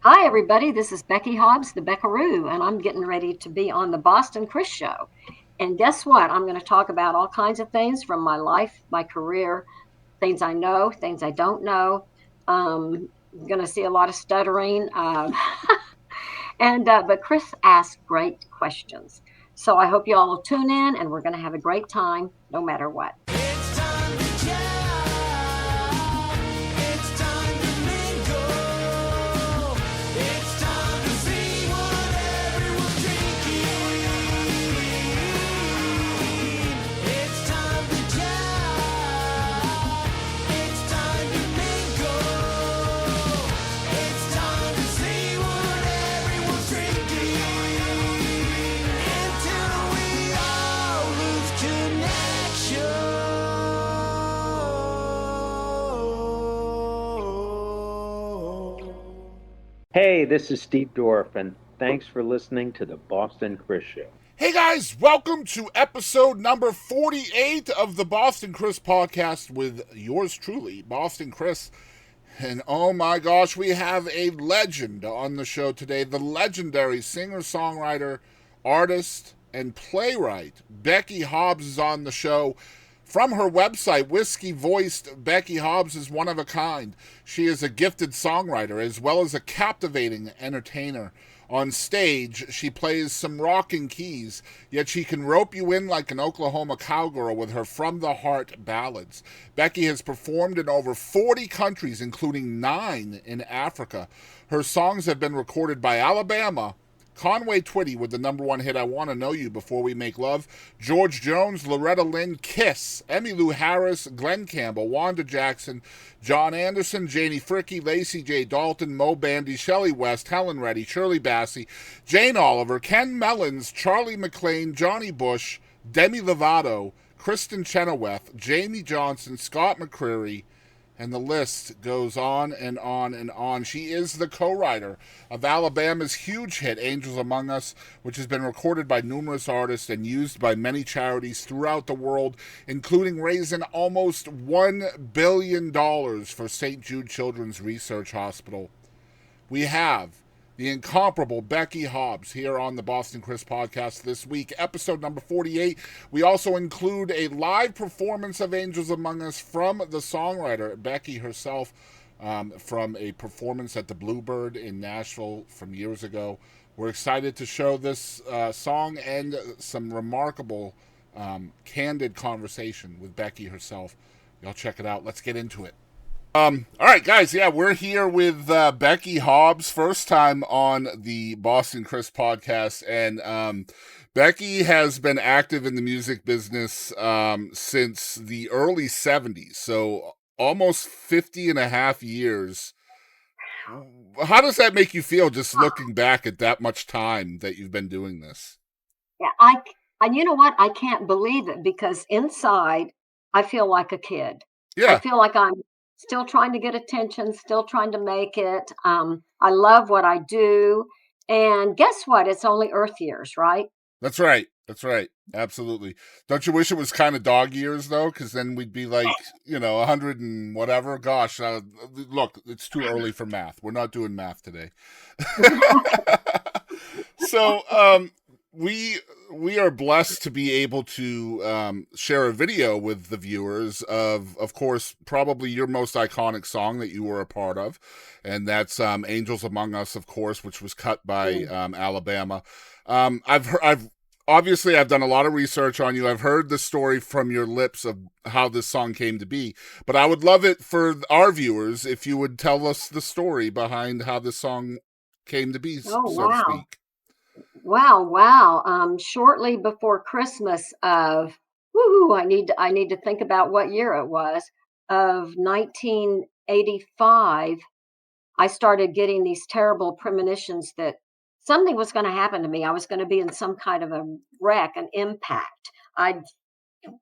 Hi, everybody. This is Becky Hobbs, the Beckaroo, and I'm getting ready to be on the Boston Chris Show. And guess what? I'm going to talk about all kinds of things from my life, my career, things I know, things I don't know. I'm going to see a lot of stuttering. But Chris asked great questions. So I hope you all will tune in and we're going to have a great time no matter what. It's time to jam. It's time to mingle. It's time to see what everyone's drinking. It's time to jam. It's time to mingle. It's time to see what everyone's drinking. Until we all lose connection. Hey, this is Steve Dorff, and thanks for listening to the Boston Chris Show. Hey guys, welcome to episode number 48 of the Boston Chris podcast with yours truly, Boston Chris. And oh my gosh, we have a legend on the show today, the legendary singer-songwriter, artist, and playwright Becky Hobbs is on the show. From her website, Whiskey Voiced, Becky Hobbs is one of a kind. She is a gifted songwriter as well as a captivating entertainer. On stage, she plays some rocking keys, yet she can rope you in like an Oklahoma cowgirl with her from-the-heart ballads. Becky has performed in over 40 countries, including 9 in Africa. Her songs have been recorded by Alabama, Conway Twitty with the number 1 hit, I Want to Know You Before We Make Love, George Jones, Loretta Lynn, Kiss, Emmylou Harris, Glenn Campbell, Wanda Jackson, John Anderson, Janie Fricke, Lacey J. Dalton, Mo Bandy, Shelley West, Helen Reddy, Shirley Bassey, Jane Oliver, Ken Mellons, Charlie McLean, Johnny Bush, Demi Lovato, Kristen Chenoweth, Jamie Johnson, Scott McCreery, and the list goes on and on and on. She is the co-writer of Alabama's huge hit, Angels Among Us, which has been recorded by numerous artists and used by many charities throughout the world, including raising almost $1 billion for St. Jude Children's Research Hospital. We have the incomparable Becky Hobbs here on the Boston Chris podcast this week, episode number 48. We also include a live performance of Angels Among Us from the songwriter, Becky herself, from a performance at the Bluebird in Nashville from years ago. We're excited to show this song and some remarkable, candid conversation with Becky herself. Y'all check it out. Let's get into it. All right, guys. Yeah, we're here with Becky Hobbs, first time on the Boston Chris podcast. And Becky has been active in the music business since the early 70s. So almost 50 and a half years. How does that make you feel just looking back at that much time that you've been doing this? Yeah, and you know what? I can't believe it because inside I feel like a kid. I Yeah, feel like I'm still trying to get attention, still trying to make it. I love what I do. And guess what? It's only Earth years, right? that's right. That's right. Absolutely. Don't you wish it was kind of dog years, though? Because then we'd be like, 100 and whatever. Gosh, look, it's too early for math. We're not doing math today. So, we are blessed to be able to share a video with the viewers of course, probably your most iconic song that you were a part of, and that's "Angels Among Us," of course, which was cut by Alabama. I've obviously I've done a lot of research on you. I've heard the story from your lips of how this song came to be, but I would love it for our viewers if you would tell us the story behind how this song came to be, Oh, so to wow. speak. Wow. Shortly before Christmas of, I need to think about what year it was, of 1985, I started getting these terrible premonitions that something was going to happen to me. I was going to be in some kind of a wreck, an impact. I'd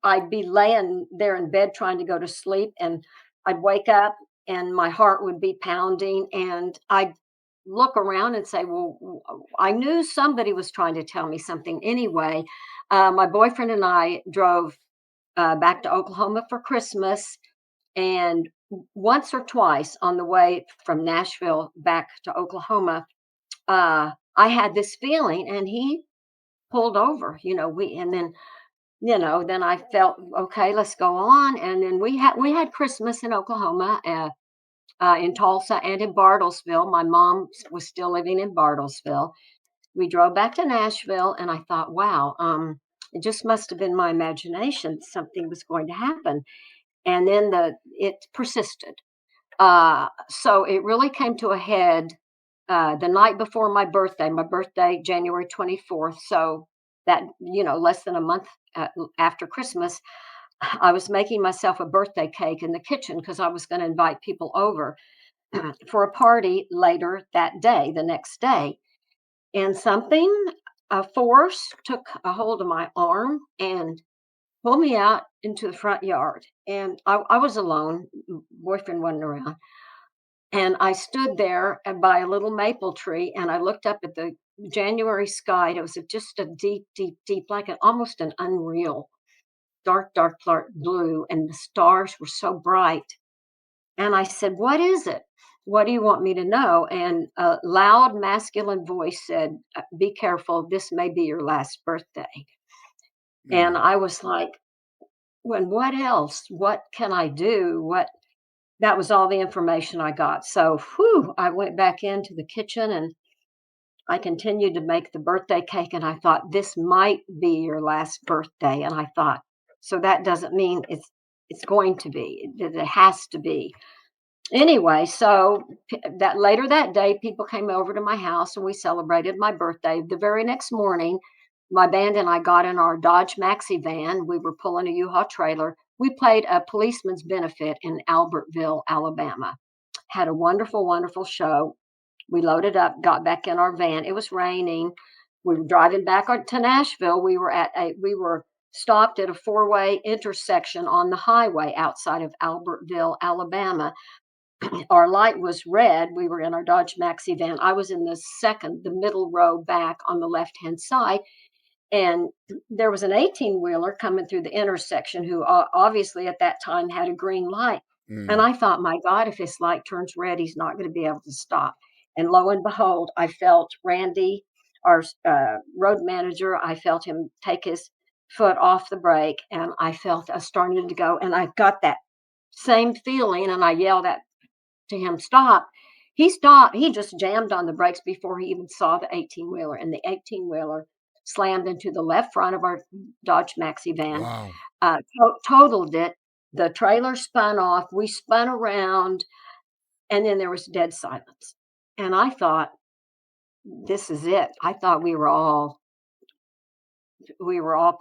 I'd be laying there in bed trying to go to sleep, and I'd wake up and my heart would be pounding, and I'd look around and say, "Well, I knew somebody was trying to tell me something." Anyway, my boyfriend and I drove back to Oklahoma for Christmas, and once or twice on the way from Nashville back to Oklahoma, I had this feeling, and he pulled over. And then then I felt okay. Let's go on, and then we had Christmas in Oklahoma, in Tulsa and in Bartlesville. My mom was still living in Bartlesville. We drove back to Nashville, and I thought, wow, it just must have been my imagination. Something was going to happen, and then it persisted. So it really came to a head the night before my birthday, January 24th. So that, less than a month after Christmas, I was making myself a birthday cake in the kitchen because I was going to invite people over for a party later that day, the next day. And a force took a hold of my arm and pulled me out into the front yard. And I was alone, boyfriend wasn't around. And I stood there by a little maple tree, and I looked up at the January sky. It was just a deep, deep, deep, like almost an unreal dark, dark, dark blue. And the stars were so bright. And I said, "What is it? What do you want me to know?" And a loud masculine voice said, "Be careful. This may be your last birthday." And Mm. I was like, "When what else? What can I do? What?" That was all the information I got. So, I went back into the kitchen and I continued to make the birthday cake. And I thought, this might be your last birthday. And I thought, so that doesn't mean it's going to be. It has to be. Anyway, so that later that day, people came over to my house and we celebrated my birthday. The very next morning, my band and I got in our Dodge Maxi van. We were pulling a U-Haul trailer. We played a policeman's benefit in Albertville, Alabama. Had a wonderful, wonderful show. We loaded up, got back in our van. It was raining. We were driving back to Nashville. We were stopped at a four-way intersection on the highway outside of Albertville, Alabama. Our light was red. We were in our Dodge Maxi van. I was in the middle row back on the left hand side. And there was an 18-wheeler coming through the intersection who obviously at that time had a green light. And Mm. I thought, my God, if his light turns red, he's not going to be able to stop. And lo and behold, I felt Randy, our road manager, I felt him take his foot off the brake, and I felt us starting to go. And I got that same feeling, and I yelled to him, "Stop." He stopped. He just jammed on the brakes before he even saw the 18-wheeler, and the 18-wheeler slammed into the left front of our Dodge Maxi van, Wow. totaled it. The trailer spun off. We spun around, and then there was dead silence. And I thought, this is it. I thought we were all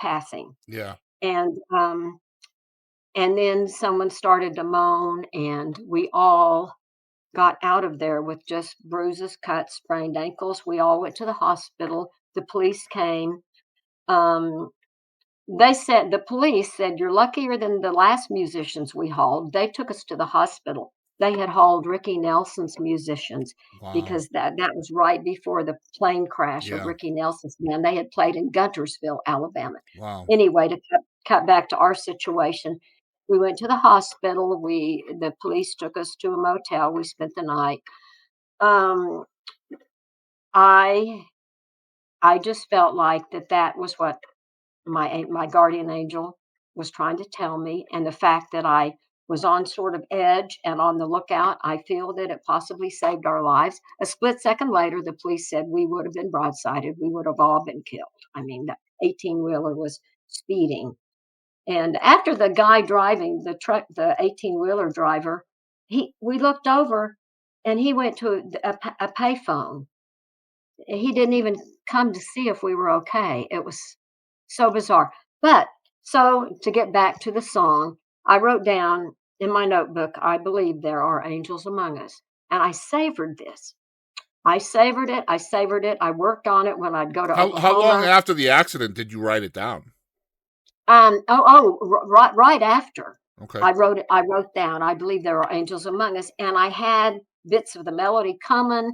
passing. Yeah. And then someone started to moan, and we all got out of there with just bruises, cuts, sprained ankles. We all went to the hospital. The police came. Um, the police said, "You're luckier than the last musicians we hauled." They took us to the hospital. They had hauled Ricky Nelson's musicians Wow. because that was right before the plane crash of Yeah. Ricky Nelson's band. They had played in Guntersville, Alabama. Wow. Anyway, to cut back to our situation, we went to the hospital. The police took us to a motel. We spent the night. Um, I I just felt like that was what my guardian angel was trying to tell me, and the fact that I was on sort of edge and on the lookout, I feel that it possibly saved our lives. A split second later, the police said we would have been broadsided. We would have all been killed. I mean, the 18-wheeler was speeding. And after the guy driving the truck, the 18-wheeler driver, we looked over and he went to a payphone. He didn't even come to see if we were okay. It was so bizarre. But so to get back to the song, I wrote down in my notebook, "I believe there are angels among us." And I savored this. I savored it. I savored it. I worked on it when I'd go to How long Oklahoma. after the accident did you write it down? Right after Okay. I wrote down, "I believe there are angels among us," and I had bits of the melody coming,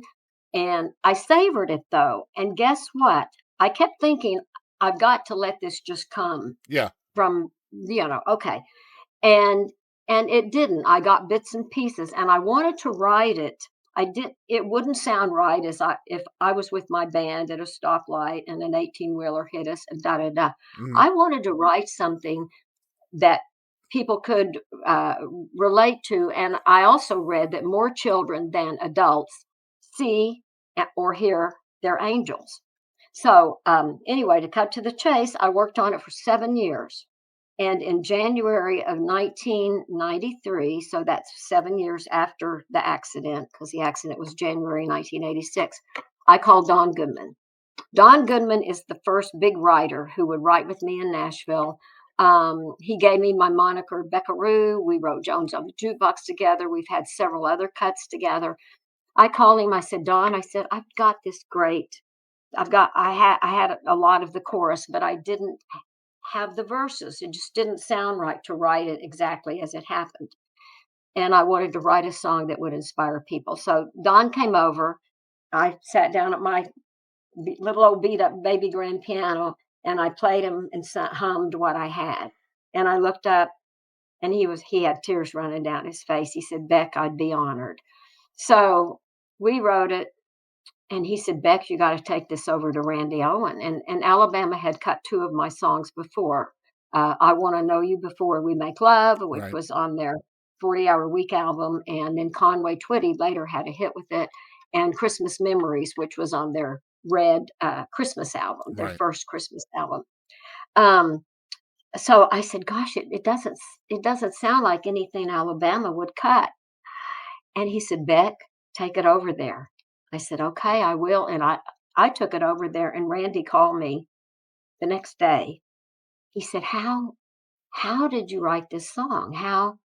and I savored it though. And guess what? I kept thinking, I've got to let this just come Yeah. from, okay. And and it didn't. I got bits and pieces, and I wanted to write it. It wouldn't sound right if I was with my band at a stoplight and an 18-wheeler hit us and da da da. Mhm. I wanted to write something that people could relate to. And I also read that more children than adults see or hear their angels. So, anyway, to cut to the chase, I worked on it for 7 years. And in January of 1993, so that's 7 years after the accident, because the accident was January 1986, I called Don Goodman. Don Goodman is the first big writer who would write with me in Nashville. He gave me my moniker Beckaroo. We wrote Jones on the Jukebox together. We've had several other cuts together. I called him. I said, Don, I said, I've got this great. I had a lot of the chorus, but I didn't have the verses. It just didn't sound right to write it exactly as it happened. And I wanted to write a song that would inspire people. So Don came over. I sat down at my little old beat up baby grand piano, and I played him and hummed what I had. And I looked up, and he had tears running down his face. He said, Beck, I'd be honored. So we wrote it, and he said, Beck, you got to take this over to Randy Owen. And Alabama had cut two of my songs before. I Want to Know You Before We Make Love, which Right. was on their 40-Hour Week album. And then Conway Twitty later had a hit with it. And Christmas Memories, which was on their Red Christmas album, their Right. first Christmas album. So I said, gosh, it doesn't sound like anything Alabama would cut. And he said, Beck, take it over there. I said, okay, I will. And I took it over there, and Randy called me the next day. He said, how did you write this song? How?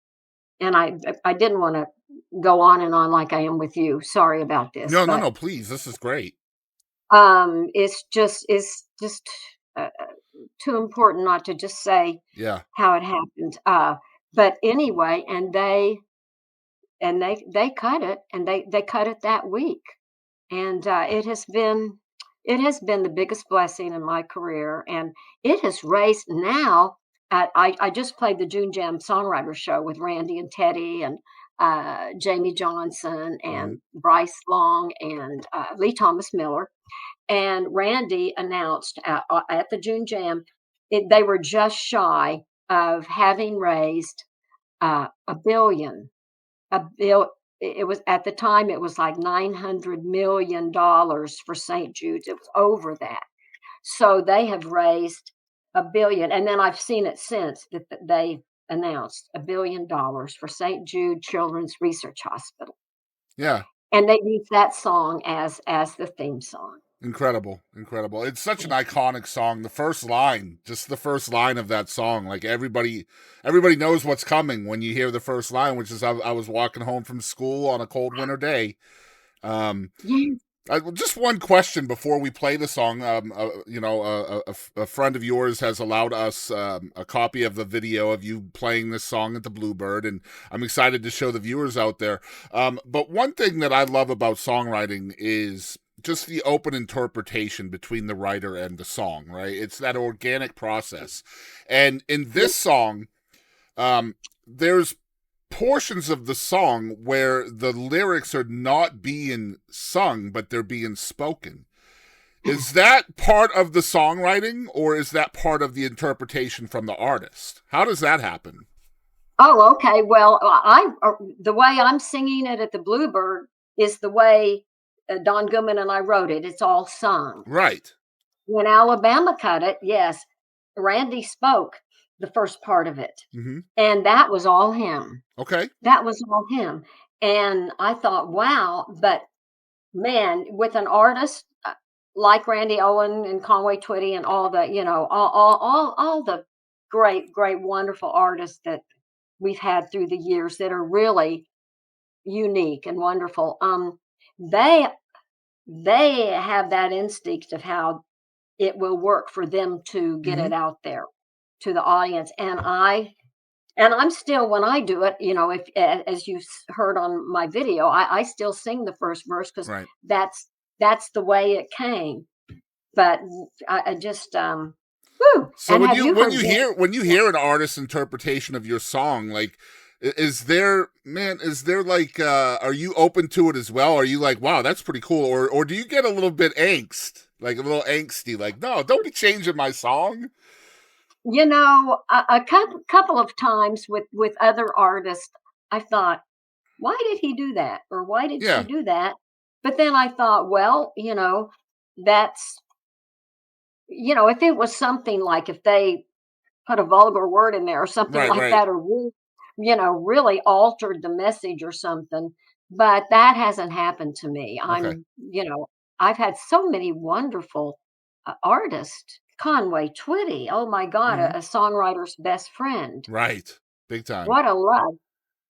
And I didn't want to go on and on like I am with you. Sorry about this, No, but please. This is great. it's just uh, too important not to just say Yeah. how it happened. But anyway, and they cut it, and they cut it that week. And it has been the biggest blessing in my career, and it has raised now. I just played the June Jam Songwriter Show with Randy and Teddy and Jamie Johnson Mhm. and Bryce Long and Lee Thomas Miller. And Randy announced at the June Jam, they were just shy of having raised a billion. A bill. It was at the time. It was like $900 million for St. Jude's. It was over that. So they have raised a billion, and then I've seen it since that they announced $1 billion for St. Jude Children's Research Hospital, Yeah. and they use that song as the theme song. Incredible. It's such an iconic song. Just the first line of that song, like everybody knows what's coming when you hear the first line, which is I was walking home from school on a cold winter day. Yeah. Just one question before we play the song. A friend of yours has allowed us a copy of the video of you playing this song at the Bluebird, and I'm excited to show the viewers out there. But one thing that I love about songwriting is just the open interpretation between the writer and the song, right? It's that organic process. And in this song, there's portions of the song where the lyrics are not being sung, but they're being spoken. Is that part of the songwriting, or is that part of the interpretation from the artist? How does that happen? Oh, okay. Well, the way I'm singing it at the Bluebird is the way Don Goodman and I wrote it. It's all sung. Right. When Alabama cut it, yes, Randy spoke the first part of it, Mm-hmm. and that was all him. Okay. That was all him. And I thought, wow, but man, with an artist like Randy Owen and Conway Twitty and all the, all the great, wonderful artists that we've had through the years that are really unique and wonderful. They they have that instinct of how it will work for them to get Mm-hmm. it out there to the audience. And I'm still, when I do it, if as you heard on my video, I still sing the first verse because Right. that's the way it came. But I just woo. So And when have you you when heard you hear an artist's interpretation of your song, like Is there like, are you open to it as well? Are you like, wow, that's pretty cool? Or do you get a little bit angst, like a little angsty, like, no, don't be changing my song? A couple of times with other artists, I thought, why did he do that? Or why did she Yeah, do that? But then I thought, well, that's, if it was something like if they put a vulgar word in there or something right, like right. that, or really altered the message or something. But that hasn't happened to me. Okay. I've had so many wonderful artists. Conway Twitty, oh my God, Hmm. a songwriter's best friend. Right. Big time. What a love.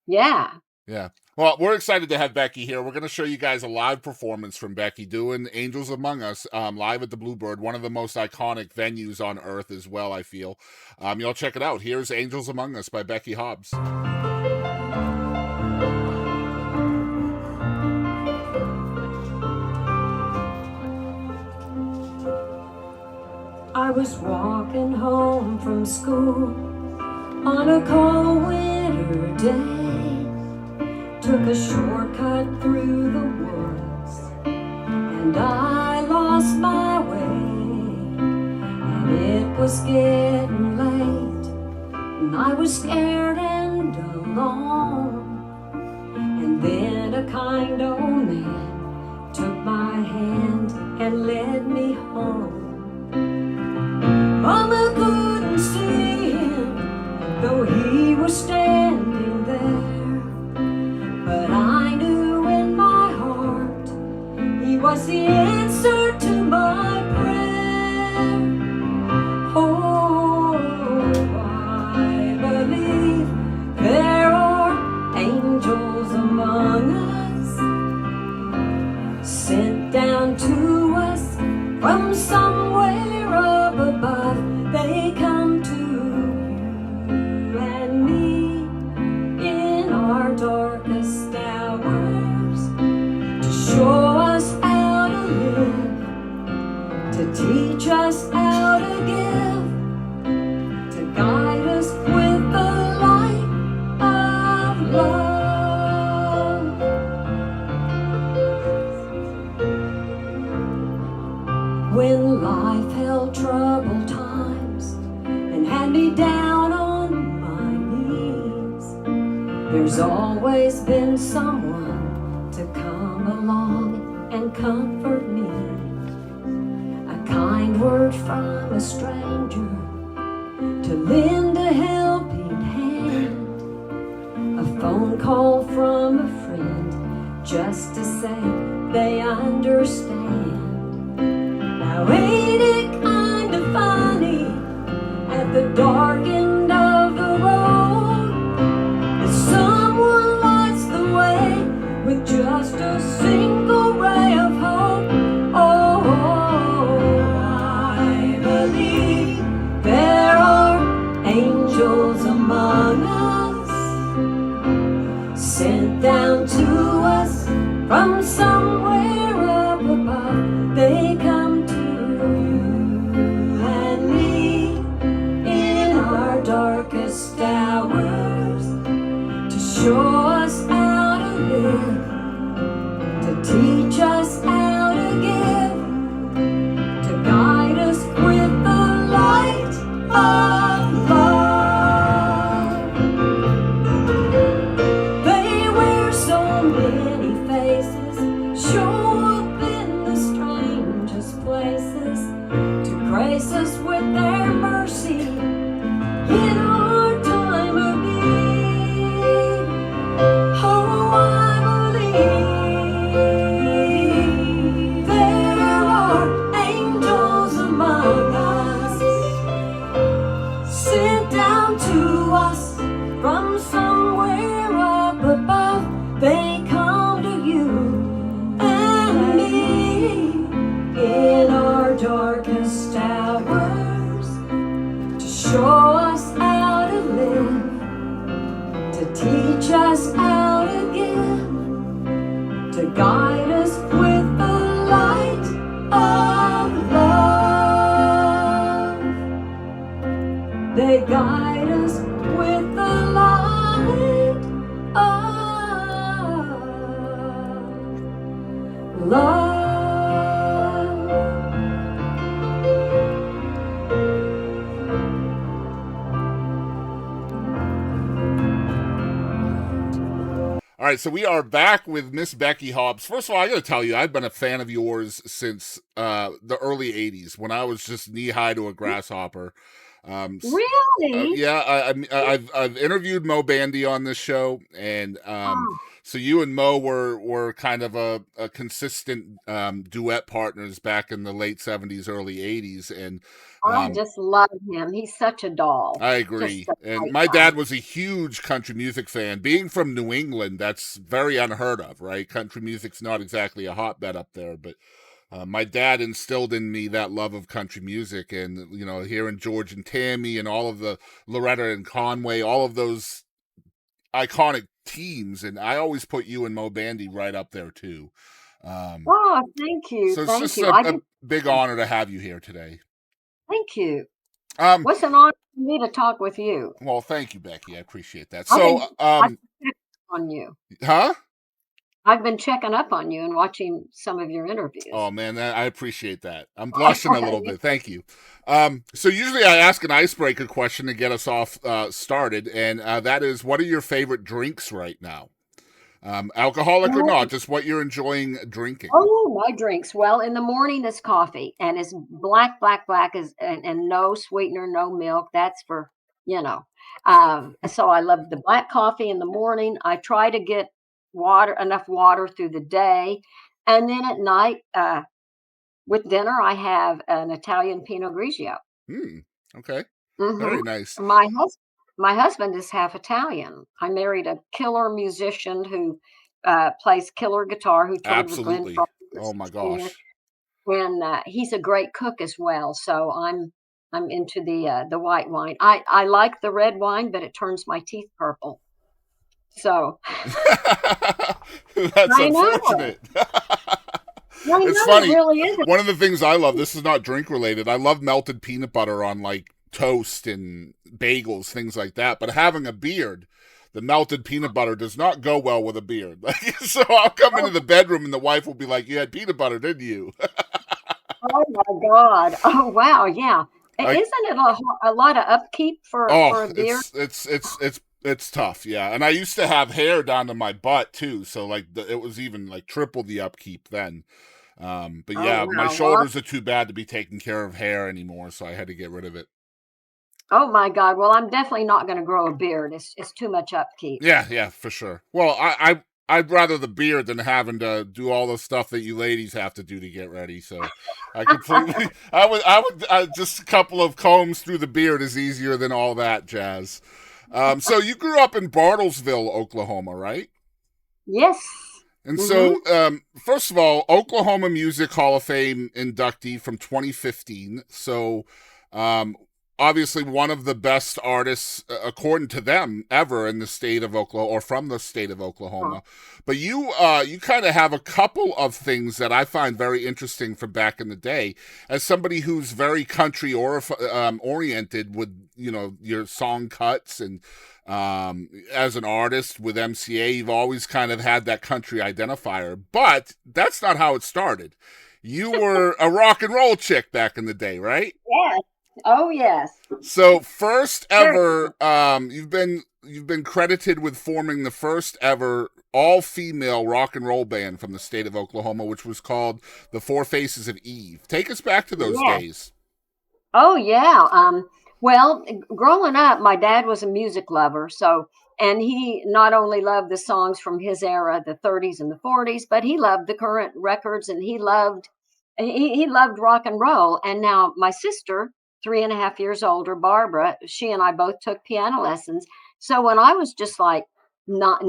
Yeah. Yeah. Well, we're excited to have Becky here. We're going to show you guys a live performance from Becky doing Angels Among Us live at the Bluebird, one of the most iconic venues on earth as well, I feel. Y'all check it out. Here's Angels Among Us by Becky Hobbs. I was walking home from school on a cold winter day. Took a shortcut through the woods and I lost my way. And it was getting late and I was scared and alone. And then a kind old man took my hand and led me home. Mama couldn't see him, though he was standing there. But I knew in my heart he was the answer to my prayer. Oh, I believe there are angels among us, sent down to us from somewhere up above. They come to you and me in our darkest hours to show us how to live, to teach us how to give, to guide us with the light of love. When life held troubled times and had me down on my knees, there's always been someone to come along and comfort me. A kind word from a stranger to lend a helping hand, a phone call from a friend just to say they understand. Now ain't it kind of funny at the dark end of the road that someone lights the way with just a single ray of hope? Oh, I believe there are angels among us, sent down to us from somewhere up above. right, so we are back with Miss Becky Hobbs. First of all, I got to tell you, I've been a fan of yours since the early '80s when I was just knee high to a grasshopper. Really? Yeah, I've interviewed Mo Bandy on this show, and Oh, so you and Mo were kind of a consistent duet partners back in the late '70s, early '80s, and I um, just love him. He's such a doll. I Just agree. a And bright my dad guy. was a huge country music fan. Being from New England, that's very unheard of, right? Country music's not exactly a hotbed up there, but my dad instilled in me that love of country music. And, hearing George and Tammy and all of the Loretta and Conway, all of those iconic teams. And I always put you and Mo Bandy right up there, too. Um, Oh, thank you. so it's Thank just you. a, I a just big honor to have you here today. thank you. Um, What's an honor for me to talk with you? well, thank you, Becky. I appreciate that. I've So, been I've been checking up on you. huh? I've been checking up on you and watching some of your Oh interviews. man, I appreciate that. I'm blushing a little bit. Thank you. So usually I ask an icebreaker question to get us off started, and that is, what are your favorite drinks right now? Alcoholic or not, just what you're enjoying drinking. Oh, my drinks. Well, in the morning it's coffee, and it's black, black, black, is and no sweetener, no milk. That's for you know. So I love the black coffee in the morning. I try to get enough water through the day, and then at night, with dinner, I have an Italian Pinot Grigio. Hmm. Okay. hmm Very nice. My husband is half Italian. I married a killer musician who plays killer guitar, who toured with Glenn Absolutely. Oh Frey my Jr. gosh. And he's a great cook as well. So I'm into the white wine. I like the red wine, but it turns my teeth purple. So That's I know, unfortunate. I It's know it funny. really is. One of the things I love, this is not drink related, I love melted peanut butter on like toast and bagels, things like that. But having a beard, the melted peanut butter does not go well with a beard. Like, so I'll come into Oh, the bedroom and the wife will be like, "You had peanut butter, didn't you?" oh my God! Oh wow, yeah. Like, Isn't it a lot of upkeep oh, for a beard? it's tough, yeah. And I used to have hair down to my butt too, so like it was even like triple the upkeep then. But Oh yeah, my wow. Well, shoulders are too bad to be taking care of hair anymore, so I had to get rid of it. oh my God. Well, I'm definitely not going to grow a beard. It's too much upkeep. Yeah, yeah, for sure. Well, I'd rather the beard than having to do all the stuff that you ladies have to do to get ready. So I completely, just a couple of combs through the beard is easier than all that jazz. So you grew up in Bartlesville, Oklahoma, right? Yes. And Mm-hmm. so, first of all, Oklahoma Music Hall of Fame inductee from 2015. So, um, obviously one of the best artists, according to them, ever in the state of Oklahoma or from the state of Oklahoma. But you kind of have a couple of things that I find very interesting from back in the day. As somebody who's very country oriented with your song cuts and as an artist with MCA, you've always kind of had that country identifier, but that's not how it started. You were a rock and roll chick back in the day, right? Yes. Oh yes. So first Very ever, you've been credited with forming the first ever all-female rock and roll band from the state of Oklahoma, which was called the Four Faces of Eve. Take us back to those yes. days. Oh yeah. Well, growing up, my dad was a music lover, and he not only loved the songs from his era, the 30s and the 40s, but he loved the current records, and he loved rock and roll. And now my sister, 3.5 years older, Barbara, she and I both took piano lessons. So when I was just like not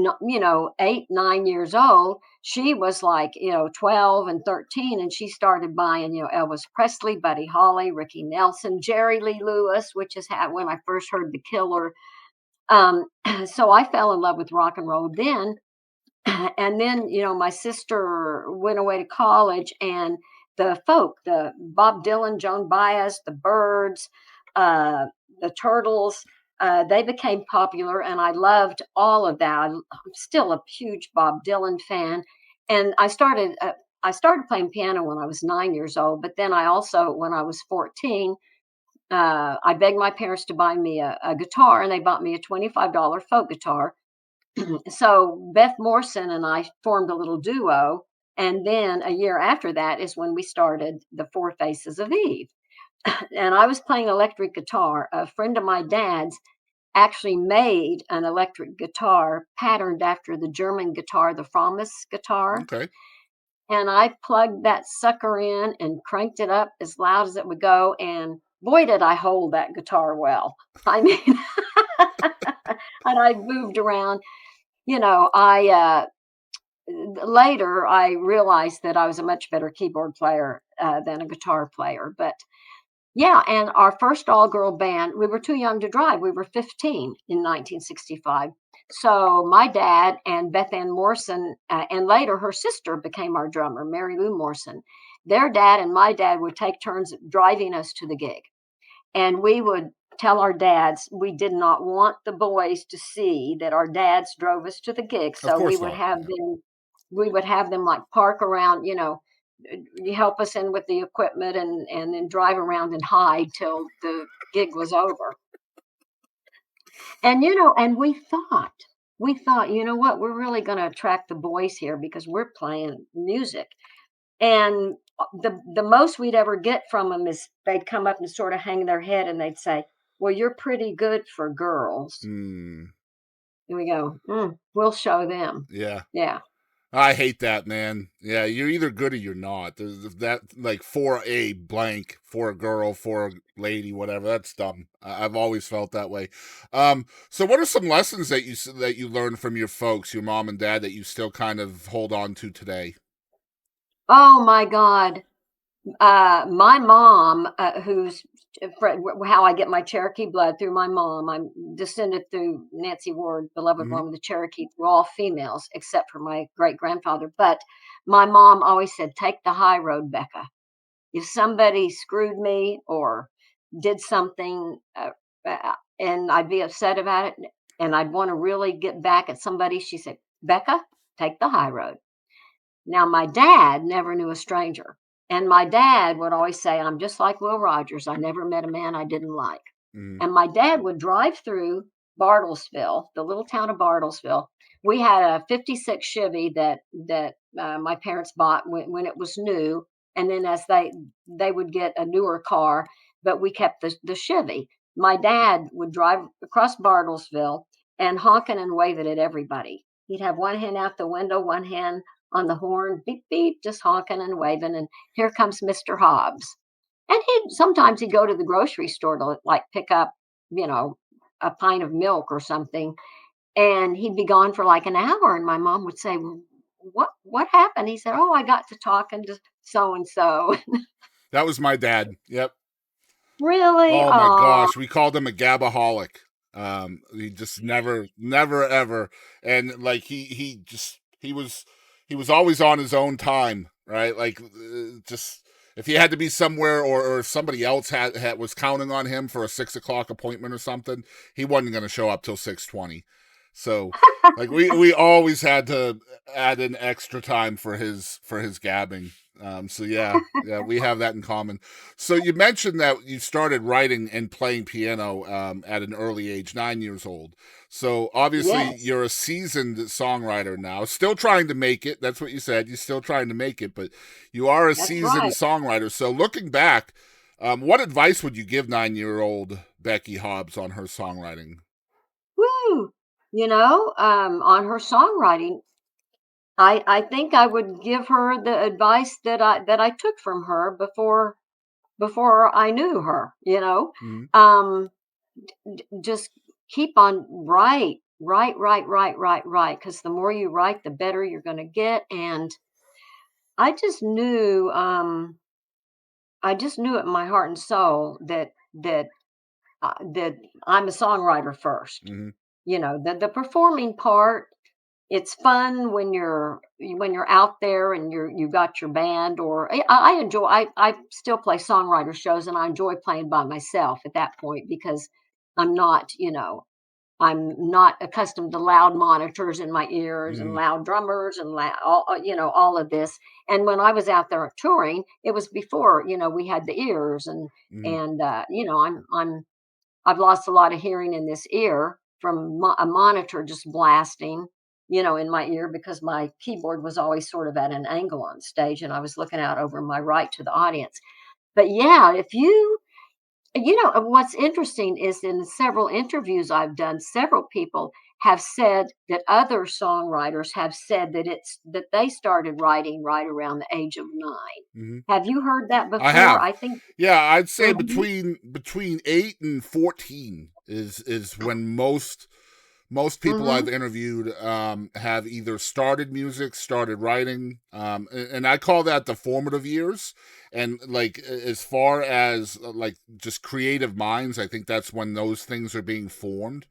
8, 9 years old, she was like 12 and 13, and she started buying Elvis Presley, Buddy Holly, Ricky Nelson, Jerry Lee Lewis, which is when I first heard The Killer. So I fell in love with rock and roll then. And then my sister went away to college, and the Bob Dylan, Joan Baez, the Byrds, uh, the Turtles, they became popular, and I loved all of that. I'm still a huge Bob Dylan fan, and I started playing piano when I was 9 years old, but then I also, when I was 14, I begged my parents to buy me a guitar, and they bought me a $25 folk guitar. So Beth Morrison and I formed a little duo. And then a year after that is when we started the Four Faces of Eve. And I was playing electric guitar. A friend of my dad's actually made an electric guitar patterned after the German guitar, the Frommes guitar. Okay. And I plugged that sucker in and cranked it up as loud as it would go. And boy, did I hold that guitar well. I mean, and I moved around. Later I realized that I was a much better keyboard player than a guitar player. But yeah, and our first all-girl band, we were too young to drive. We were 15 in 1965. So my dad and Beth Ann Morrison, and later her sister became our drummer, Mary Lou Morrison. Their dad and my dad would take turns driving us to the gig. And we would tell our dads we did not want the boys to see that our dads drove us to the gig. Of So course not. Yeah. we would have them like park around, you help us in with the equipment and then drive around and hide till the gig was over. And we thought, you know what, we're really going to attract the boys here because we're playing music. And the most we'd ever get from them is they'd come up and sort of hang their head and they'd say, "Well, you're pretty good for girls." Mm, And we go, "We'll show them." yeah. Yeah. I hate that, man. Yeah, you're either good or you're not. There's that, like, for a blank, for a girl, for a lady, whatever. That's dumb. I've always felt that way. So what are some lessons that you learned from your folks, your mom and dad, that you still kind of hold on to today? Oh my God. My mom, who's how I get my Cherokee blood through my mom. I'm descended through Nancy Ward, beloved Hmm. one of the Cherokee. We're all females except for my great grandfather. But my mom always said, "Take the high road, Becca. If somebody screwed me or did something, and I'd be upset about it, and I'd want to really get back at somebody," she said, "Becca, take the high road." Now, my dad never knew a stranger. And my dad would always say, "I'm just like Will Rogers. I never met a man I didn't like." Hmm. And my dad would drive through Bartlesville, the little town of Bartlesville. We had a '56 Chevy that my parents bought when it was new. And then as they would get a newer car, but we kept the Chevy. My dad would drive across Bartlesville and honking and waving at everybody. He'd have one hand out the window, one hand on the horn, beep, beep, just honking and waving. And here comes Mr. Hobbs. And he'd go to the grocery store to like pick up, you know, a pint of milk or something. And he'd be gone for like an hour. And my mom would say, "Well, what happened?" He said, "Oh, I got to talking to so and so." That was my dad. Yep. Really? Oh my Oh, gosh, we called him a gabaholic. He just never ever, and like he was always on his own time, right? Like, just if he had to be somewhere, or if somebody else was counting on him for a 6 o'clock appointment or something, he wasn't going to show up till 6:20. So, like, we always had to add an extra time for his gabbing. So yeah, we have that in common. So you mentioned that you started writing and playing piano at an early age, 9 years old. So obviously yes, you're a seasoned songwriter now, still trying to make it. That's what you said. You're still trying to make it, but you are a that's seasoned right. songwriter. So looking back, what advice would you give 9-year-old Becky Hobbs on her songwriting? Woo! On her songwriting, I think I would give her the advice that I took from her before I knew her. Mm-hmm. Um, just keep on write, because the more you write, the better you're going to get. And I just knew, I just knew it in my heart and soul that I'm a songwriter first. Mm-hmm. The performing part, it's fun when you're out there and you got your band. Or I still play songwriter shows, and I enjoy playing by myself at that point because I'm not, I'm not accustomed to loud monitors in my ears and Mm-hmm. loud drummers and all of this. And when I was out there touring, it was before, we had the ears. And Mm-hmm. and I've lost a lot of hearing in this ear. from a monitor just blasting, in my ear, because my keyboard was always sort of at an angle on stage and I was looking out over my right to the audience. But yeah, if what's interesting is in several interviews I've done, several people have said that other songwriters have said that they started writing right around the age of 9. Mhm. Have you heard that I before? have. I think. Yeah, I'd say Mhm. between 8 and 14 is when most people I've Mhm. interviewed have either started music, started writing, and I call that the formative years. And like as far as like just creative minds, I think that's when those things are being formed.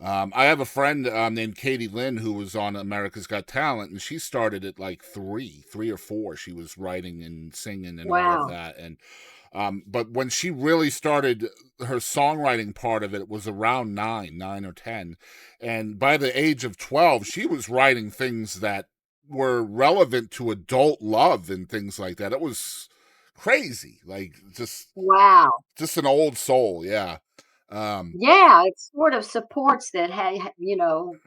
I have a friend named Katie Lynn who was on America's Got Talent, and she started at like three or four. She was writing and singing and all of Wow. that, and but when she really started her songwriting part of it, was around 9 or 10, and by the age of 12, she was writing things that were relevant to adult love and things like that. It was crazy, like Wow. just an old soul, yeah. Um, Yeah, it sort of supports that, hey,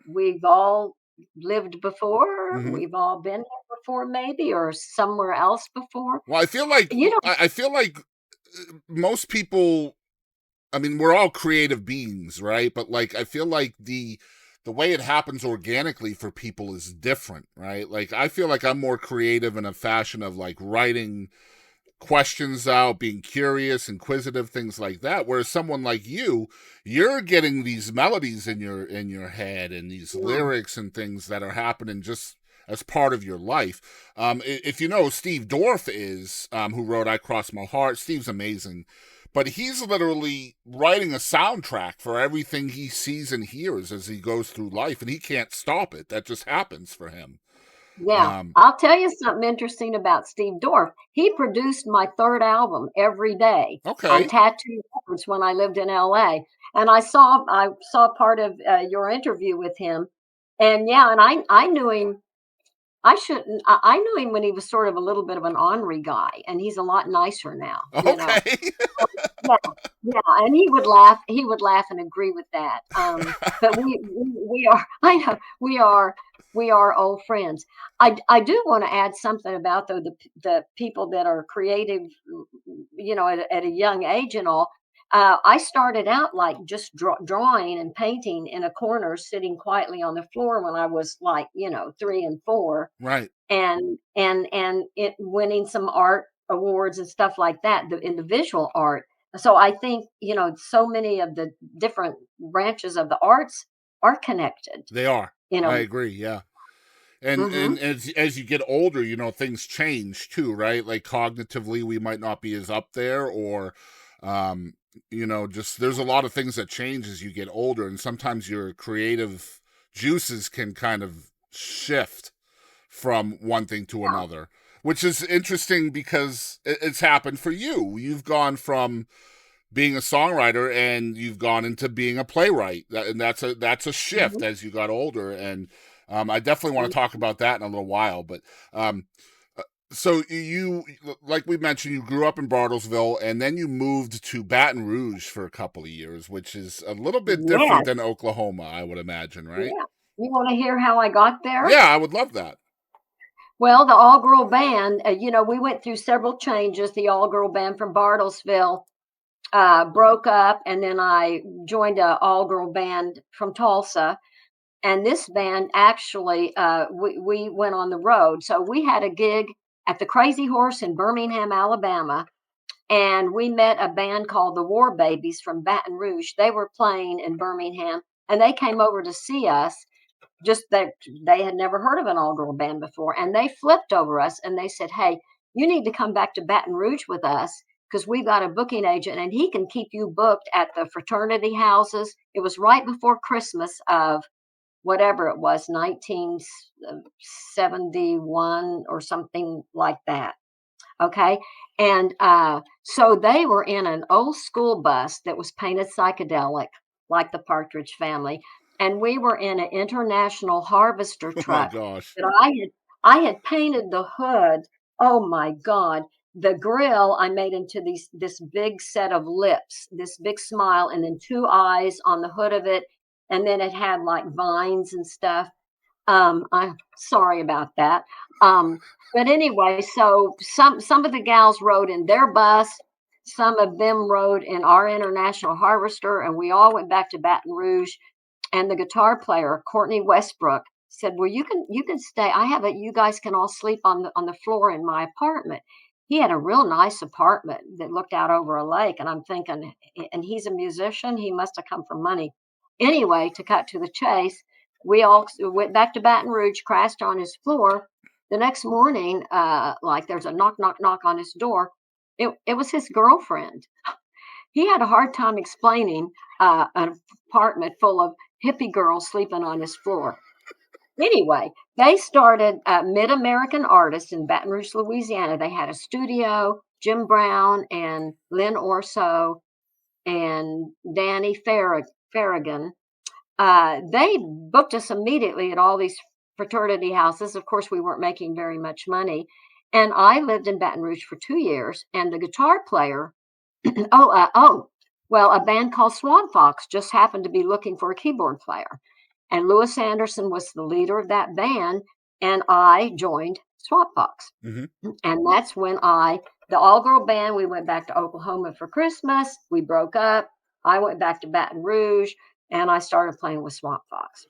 we've all lived before, mhm. we've all been here before, maybe, or somewhere else before. Well, I feel like You know, I feel like most people. I mean, we're all creative beings, right? But like, I feel like the way it happens organically for people is different, right? Like, I feel like I'm more creative in a fashion of like writing questions out, being curious, inquisitive, things like that. Whereas someone like you're getting these melodies in your head and these yeah. lyrics and things that are happening just as part of your life. If you know Steve Dorff is who wrote "I Cross My Heart," Steve's amazing, but he's literally writing a soundtrack for everything he sees and hears as he goes through life, and he can't stop it. That just happens for him. Yeah, Um, I'll tell you something interesting about Steve Dorff. He produced my 3rd album every day on okay. Tattoo Records when I lived in LA, and I saw part of, your interview with him, and yeah, and I knew him. I knew him when he was sort of a little bit of an ornery guy, and he's a lot nicer now, you know? Okay. Yeah, yeah, and he would laugh and agree with that, but we are I know, we are old friends. I do wanna add something about, though, the people that are creative, at a young age and all. I started out, like, just drawing and painting in a corner, sitting quietly on the floor when I was, like, 3 and 4, Right. and it winning some art awards and stuff like that, in the visual art. So I think, so many of the different branches of the arts are connected, They are. you I know. agree. Yeah. And Mhm. as you get older, things change too, right? Like cognitively, we might not be as up there, or um, just there's a lot of things that change as you get older, and sometimes your creative juices can kind of shift from one thing to Yeah. another, which is interesting because it's happened for you. You've gone from being a songwriter and you've gone into being a playwright, and that's a shift Mhm. as you got older. And I definitely want to talk about that in a little while. But um, uh, so you, like we mentioned, you grew up in Bartlesville, and then you moved to Baton Rouge for a couple of years, which is a little bit different Yes. than Oklahoma, I would imagine, right? Yeah. You wanna hear how I got there? Yeah, I would love that. Well, the all-girl band, we went through several changes. The all-girl band from Bartlesville, broke up, and then I joined a all-girl band from Tulsa. And this band actually, we went on the road. So we had a gig at the Crazy Horse in Birmingham, Alabama, and we met a band called the War Babies from Baton Rouge. They were playing in Birmingham, and they came over to see us. Just that they had never heard of an all-girl band before, and they flipped over us and they said, "Hey, you need to come back to Baton Rouge with us because we've got a booking agent and he can keep you booked at the fraternity houses." It was right before Christmas of whatever it was, 1971 or something like that. Okay. And so they were in an old school bus that was painted psychedelic, like the Partridge Family. And we were in an international harvester Oh my truck gosh. that I had painted the hood. Oh my God. The grill I made into this big set of lips, this big smile, and then two eyes on the hood of it. and then it had like vines and stuff. I'm sorry about that. But anyway, so some of the gals rode in their bus, some of them rode in our International Harvester, and we all went back to Baton Rouge. And the guitar player, Courtney Westbrook, said, "Well, you can stay. I have it. You guys can all sleep on the floor in my apartment." He had a real nice apartment that looked out over a lake, and I'm thinking, and he's a musician. He must have come from money. Anyway, to cut to the chase, we all went back to Baton Rouge, crashed on his floor. The next morning, like there's a knock, knock, knock on his door. It was his girlfriend. He had a hard time explaining an apartment full of hippie girls sleeping on his floor. Anyway, they started Mid American Artists in Baton Rouge, Louisiana. They had a studio. Jim Brown and Lynn Orso and Danny Farragon. They booked us immediately at all these fraternity houses. Of course, we weren't making very much money. And I lived in Baton Rouge for 2 years. And the guitar player, well, a band called Swan Fox just happened to be looking for a keyboard player. And Louis Anderson was the leader of that band. And I joined Swan Fox. Mm-hmm. And that's when the all girl band, we went back to Oklahoma for Christmas. We broke up. I went back to Baton Rouge and I started playing with Swamp Fox.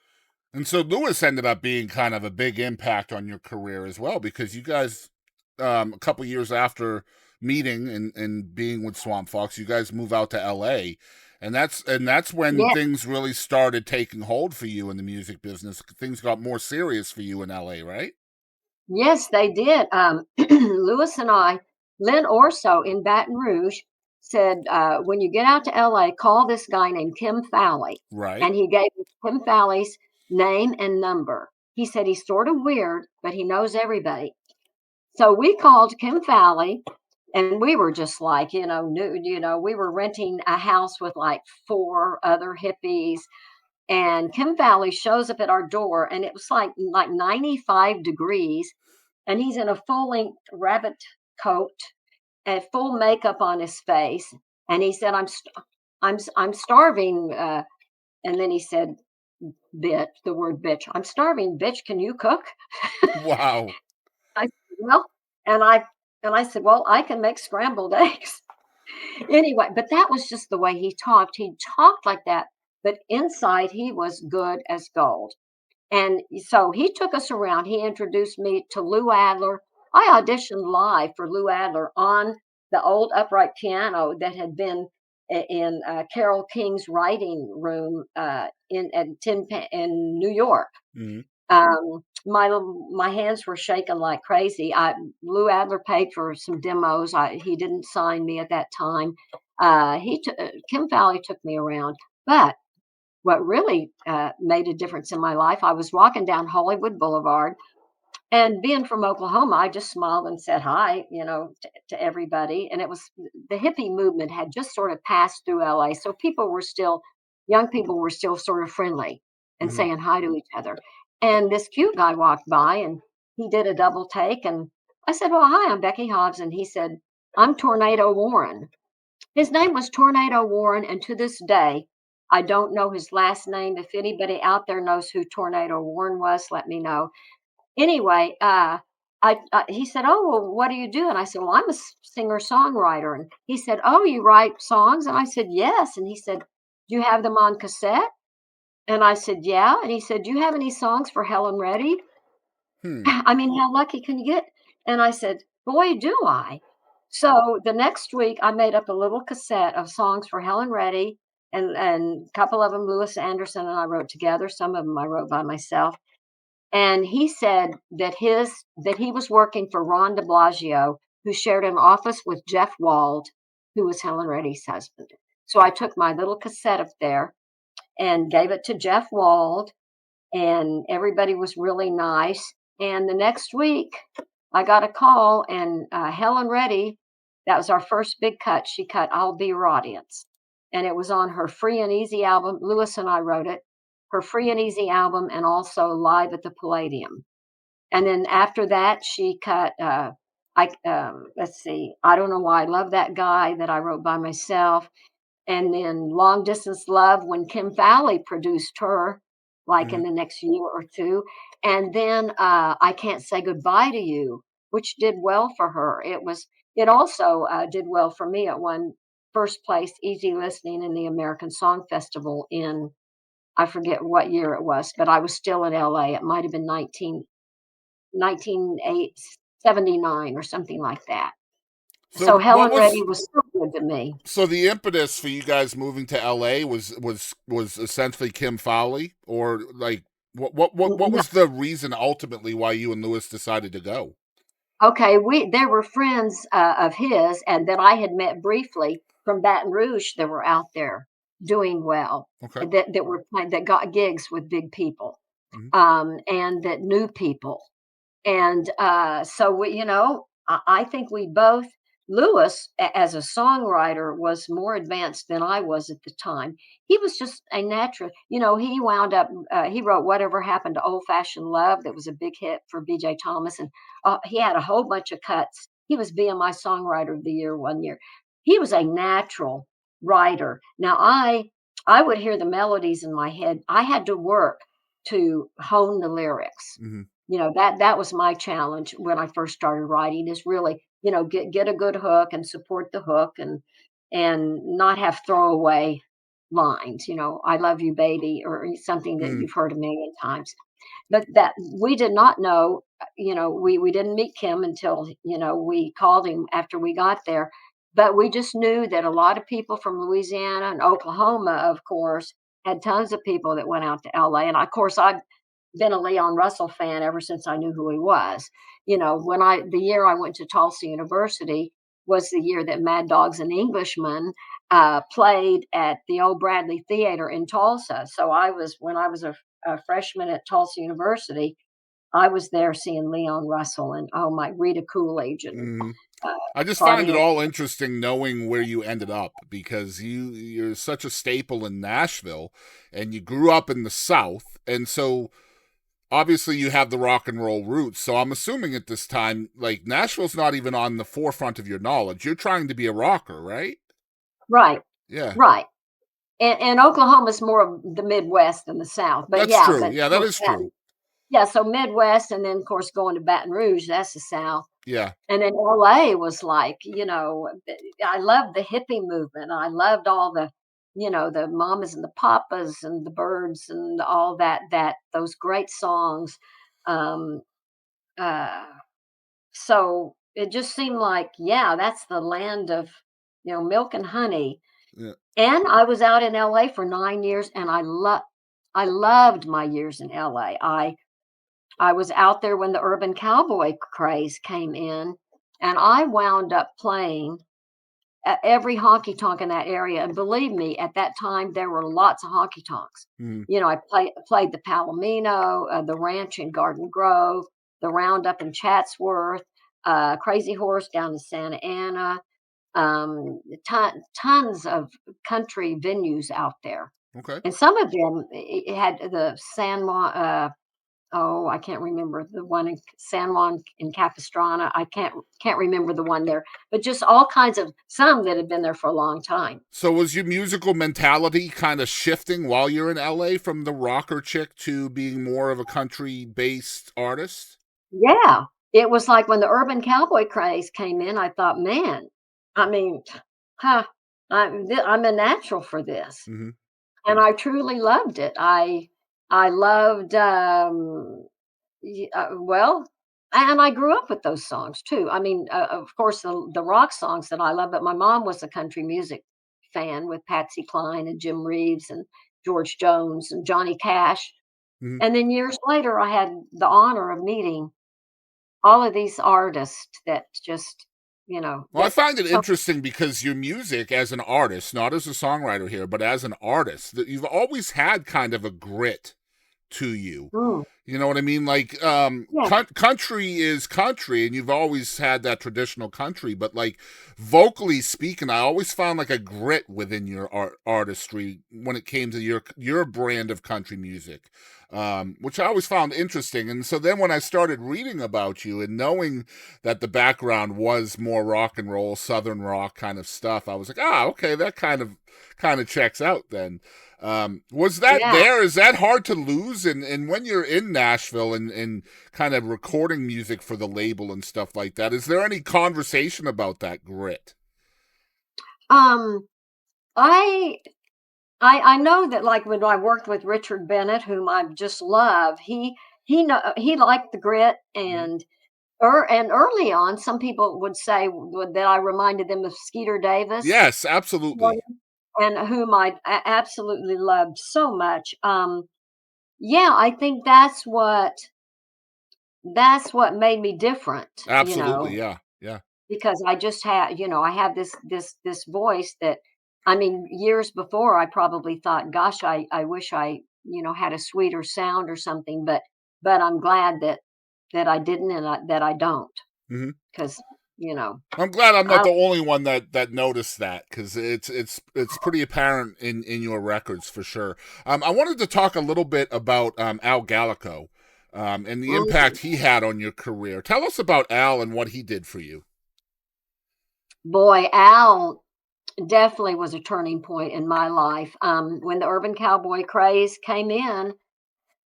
And so Lewis ended up being kind of a big impact on your career as well, because you guys, a couple years after meeting and being with Swamp Fox, you guys move out to LA. And that's when Yeah. things really started taking hold for you in the music business. Things got more serious for you in LA, right? Yes, they did. Lewis and I, Lynn Orso in Baton Rouge said, when you get out to LA, call this guy named Kim Fowley. Right. And he gave us Kim Fowley's name and number. He said he's sort of weird, but he knows everybody. So we called Kim Fowley, and we were just like, we were renting a house with like 4 other hippies. And Kim Valley shows up at our door, and it was like 95 degrees, and he's in a full length rabbit coat and full makeup on his face. And he said, I'm starving." And then he said, "Bitch," the word bitch. "I'm starving, bitch. Can you cook?" Wow. I said, "Well," and I said, "Well, I can make scrambled eggs." Anyway, but that was just the way he talked. He talked like that, but inside he was good as gold. And so he took us around. He introduced me to Lou Adler. I auditioned live for Lou Adler on the old upright piano that had been in Carole King's writing room in New York. Mm-hmm. My hands were shaking like crazy. Lou Adler paid for some demos. He didn't sign me at that time. Kim Fowley took me around, but what really made a difference in my life, I was walking down Hollywood Boulevard, and being from Oklahoma, I just smiled and said hi, to everybody. And it was the hippie movement had just sort of passed through LA, so young people were still sort of friendly and Mm-hmm. saying hi to each other. And this cute guy walked by, and he did a double take, and I said, "Well, hi, I'm Becky Hobbs," and he said, "I'm Tornado Warren." His name was Tornado Warren, and to this day, I don't know his last name. If anybody out there knows who Tornado Warren was, let me know. Anyway, he said, "Oh, well, what do you do?" And I said, "Well, I'm a singer songwriter." And he said, "Oh, you write songs?" And I said, "Yes." And he said, "Do you have them on cassette?" And I said, "Yeah." And he said, "Do you have any songs for Helen Reddy?" Hmm. I mean, how lucky can you get? And I said, "Boy, do I." So the next week, I made up a little cassette of songs for Helen Reddy, and a couple of them Louis Anderson and I wrote together. Some of them I wrote by myself. And he said that he was working for Ron de Blasio, who shared an office with Jeff Wald, who was Helen Reddy's husband. So I took my little cassette up there and gave it to Jeff Wald, and everybody was really nice. And the next week, I got a call, and Helen Reddy, that was our first big cut. She cut "I'll Be Your Audience," and it was on her Free and Easy album. Lewis and I wrote it, her Free and Easy album, and also Live at the Palladium. And then after that, she cut. Let's see, I Don't Know Why I Love That Guy, that I wrote by myself. and then Long Distance Love when Kim Fowley produced her, like in Mhm. the next year or two, and then I Can't Say Goodbye to You, which did well for her. It also did well for me. It won first place easy listening in the American Song Festival in I forget what year it was, but I was still in LA. It might have been 1979 or something like that. So So what Helen Reddy was was so good to me. so the impetus for you guys moving to LA was essentially Kim Fowley, or like what No, was the reason ultimately why you and Lewis decided to go? okay, we there were friends of his, and that I had met briefly from Baton Rouge that were out there doing well, Okay. that were that got gigs with big people, Mhm. and that knew people. And so I think we both Lewis as a songwriter was more advanced than I was at the time. He was just a natural, he wound up he wrote Whatever Happened to Old Fashioned Love that was a big hit for BJ Thomas, and he had a whole bunch of cuts. He was BMI Songwriter of the Year one year. He was a natural writer. Now I would hear the melodies in my head. I had to work to hone the lyrics. Mhm. That was my challenge when I first started writing, is really, get a good hook and support the hook, and not have throwaway lines, I love you baby, or something that Mm. you've heard a million times. But that we did not know, we didn't meet Kim until, we called him after we got there. But we just knew that a lot of people from Louisiana and Oklahoma, of course, had tons of people that went out to LA. And of course, I've been a Leon Russell fan ever since I knew who he was. The year I went to Tulsa University was the year that Mad Dogs and Englishmen played at the old Bradley Theater in Tulsa. So when I was a freshman at Tulsa University, I was there seeing Leon Russell and, oh my, Rita Coolidge and Mhm. uh, I just find Claudia. it all interesting knowing where you ended up, because you're such a staple in Nashville and you grew up in the South, and so obviously you have the rock and roll roots. So I'm assuming at this time, like, Nashville's not even on the forefront of your knowledge. You're trying to be a rocker, right? Right, Yeah. right. And Oklahoma's more of the Midwest than the South. But That's yeah, true. but Yeah, of that course, is true. yeah, so Midwest, and then, of course, going to Baton Rouge, that's the South. Yeah. And then LA was like, I loved the hippie movement. I loved all the mamas and the papas and the birds and all those great songs. Um, uh, so it just seemed like, yeah, that's the land of, milk and honey. Yeah. And I was out in LA for 9 years, and I loved my years in LA. I was out there when the urban cowboy craze came in, and I wound up playing at every honky tonk in that area. And believe me, at that time there were lots of honky tonks. Mhm. I played the Palomino, the Ranch in Garden Grove, the Roundup in Chatsworth, Crazy Horse down in Santa Ana. Tons of country venues out there, Okay. and some of them it had the San Juan. Oh, I can't remember the one in San Juan in Capistrano. I can't remember the one there, but just all kinds of some that had been there for a long time. So was your musical mentality kind of shifting while you're in LA from the rocker chick to being more of a country-based artist? Yeah, it was like when the urban cowboy craze came in. I thought, man, I mean, huh, I'm a natural for this, Mhm. and I truly loved it. I loved well, and I grew up with those songs too. I mean, of course, the rock songs that I love, but my mom was a country music fan with Patsy Cline and Jim Reeves and George Jones and Johnny Cash. Mhm. And then years later, I had the honor of meeting all of these artists that just, Well, I find it so interesting because your music as an artist, not as a songwriter here, but as an artist, that you've always had kind of a grit to you. mm, You know what I mean? Like, Yeah. country is country, and you've always had that traditional country. But like, vocally speaking, I always found like a grit within your artistry when it came to your brand of country music, which I always found interesting. And so then when I started reading about you and knowing that the background was more rock and roll, southern rock kind of stuff, I was like, okay, that kind of checks out then. Was that Yeah. there? Is that hard to lose? And when you're in Nashville and kind of recording music for the label and stuff like that, is there any conversation about that grit? Um, I I know that, like, when I worked with Richard Bennett, whom I just love, he liked the grit, Mhm. and early on, some people would say that I reminded them of Skeeter Davis, Yes, absolutely. Morgan, and whom I absolutely loved so much. Yeah, I think that's what made me different, Absolutely, yeah. Yeah. because I just had, I have this voice that, I mean, years before I probably thought, gosh, I wish I, had a sweeter sound or something, but I'm glad that I didn't, and that I don't, Hmm. because, you know, I'm glad I'm not I the only one that noticed that, because it's pretty apparent in your records for sure. I wanted to talk a little bit about Al Gallico, and the mm, impact he had on your career. Tell us about Al and what he did for you. boy, Al definitely was a turning point in my life. When the urban cowboy craze came in,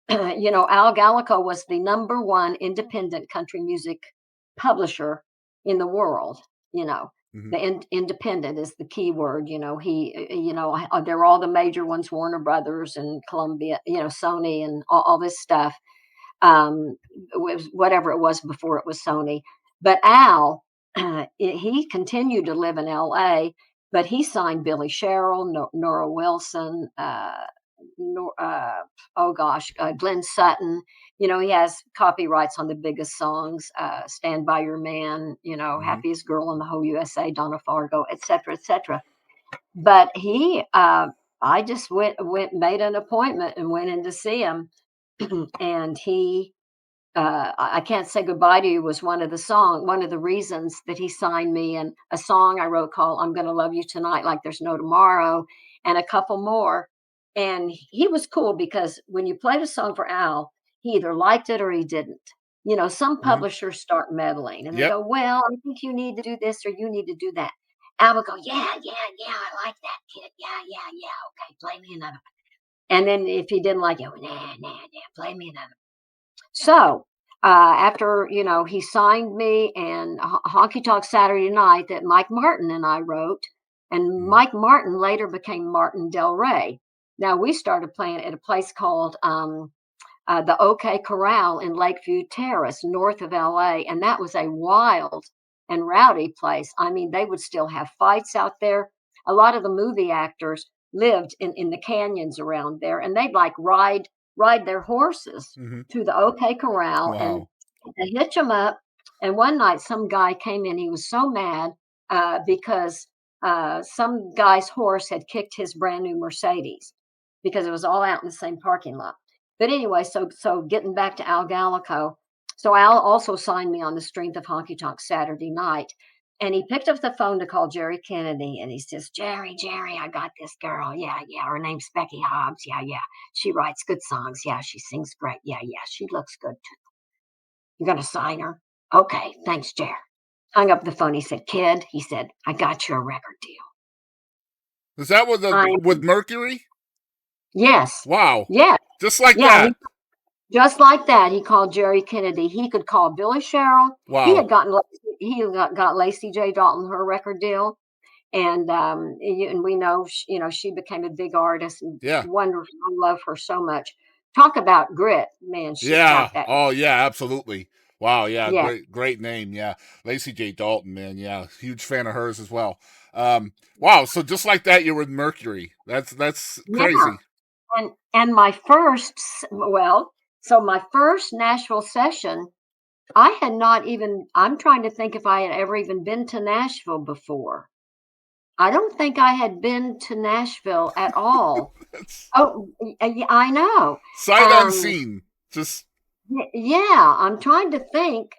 Al Gallico was the number one independent country music publisher in the world. You know, Hmm. the independent is the key word. They're all the major ones: Warner Brothers and Columbia, Sony and all this stuff. It was whatever it was before it was Sony. But Al, he continued to live in L.A., but he signed Billy Sherrill, Nora Wilson, nor, oh gosh, Glenn Sutton. He has copyrights on the biggest songs: "Stand by Your Man," Hmm. "Happiest Girl in the Whole USA," Donna Fargo, etc., etc. But I just made an appointment and went in to see him, and I Can't Say Goodbye to You was one of the reasons that he signed me, and a song I wrote called I'm Gonna Love You Tonight Like There's No Tomorrow, and a couple more. And he was cool because when you played a song for Al, he either liked it or he didn't. Some Hmm. publishers start meddling and they Yep. go, "Well, I think you need to do this or you need to do that." Al would go, "Yeah, yeah, yeah, I like that kid. Yeah, yeah, yeah. Okay, play me another one." And then if he didn't like it, "Nah, nah, nah, play me another." So, after, he signed me, and Honky Tonk Saturday Night that Mike Martin and I wrote, and Hmm. Mike Martin later became Martin Del Rey. Now we started playing at a place called the OK Corral in Lakeview Terrace, north of LA, and that was a wild and rowdy place. I mean, they would still have fights out there. A lot of the movie actors lived in the canyons around there, and they'd like ride their horses Hmm. to the OK Corral and Wow. hitch them up. And one night, some guy came in. He was so mad because some guy's horse had kicked his brand new Mercedes because it was all out in the same parking lot. But anyway, so getting back to Al Gallico, so Al also signed me on the strength of Honky Tonk Saturday Night. And he picked up the phone to call Jerry Kennedy, and he says, "Jerry, Jerry, I got this girl. Yeah, yeah. Her name's Becky Hobbs. Yeah, yeah. She writes good songs. Yeah, she sings great. Yeah, yeah. She looks good too. You gonna sign her?" "Okay, thanks, Jerry." Hung up the phone. He said, "Kid," he said, "I got you a record deal." Is that with I'm with Mercury? Yes, Wow. yeah, Just like yeah. that. Just like that, he called Jerry Kennedy. He could call Billy Sherrill. He Wow. had got Lacey J. Dalton her record deal, and we know she became a big artist and Yeah. wonderful. I love her so much. Talk about grit, man. She's Yeah. got that. Oh, yeah, absolutely. Wow, yeah, Yeah, great name, yeah. Lacey J. Dalton, man, yeah. Huge fan of hers as well. Wow, so just like that you're with Mercury. That's yeah. crazy. And my so my first Nashville session, I had not even. I'm trying to think if I had ever even been to Nashville before. I don't think I had been to Nashville at all. That's Oh, yeah, I know. sight Um, unseen. Just Yeah, I'm trying to think.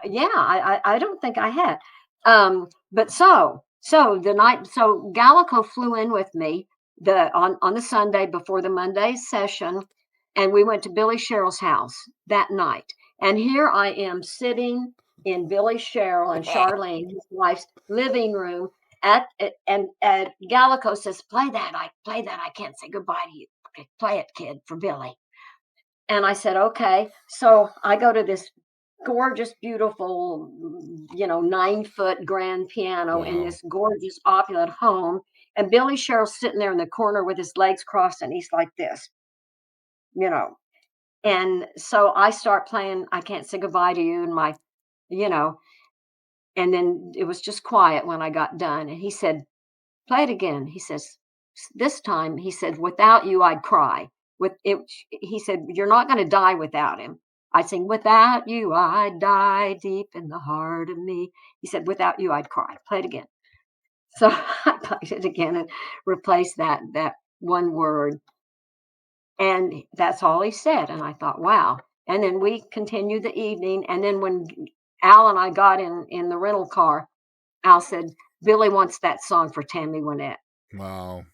Yeah, I don't think I had. But so the night, so Gallico flew in with me on the Sunday before the Monday session, and we went to Billy Sherrill's house that night. And here I am sitting in Billy Sherrill and Wow. Charlene, his wife's living room. And Gallico says, "Play that! I play that! I can't say goodbye to you. Okay, play it, kid, for Billy." And I said, "Okay." So I go to this gorgeous, beautiful, 9-foot grand piano in Wow. this gorgeous, opulent home. And Billy Sherrill's sitting there in the corner with his legs crossed and he's like this, you know. And so I start playing I Can't Say Goodbye to You and you know, and then it was just quiet when I got done. And he said, "Play it again." He says, "This time," he said, "without you, I'd cry." With it, he said, "You're not going to die without him." I sing, "Without you, I'd die deep in the heart of me." He said, "Without you, I'd cry." Play it again. So I played it again and replaced that one word, and that's all he said. And I thought, wow. And then we continued the evening, and then when Al and I got in the rental car, Al said, "Billy wants that song for Tammy Wynette." Wow.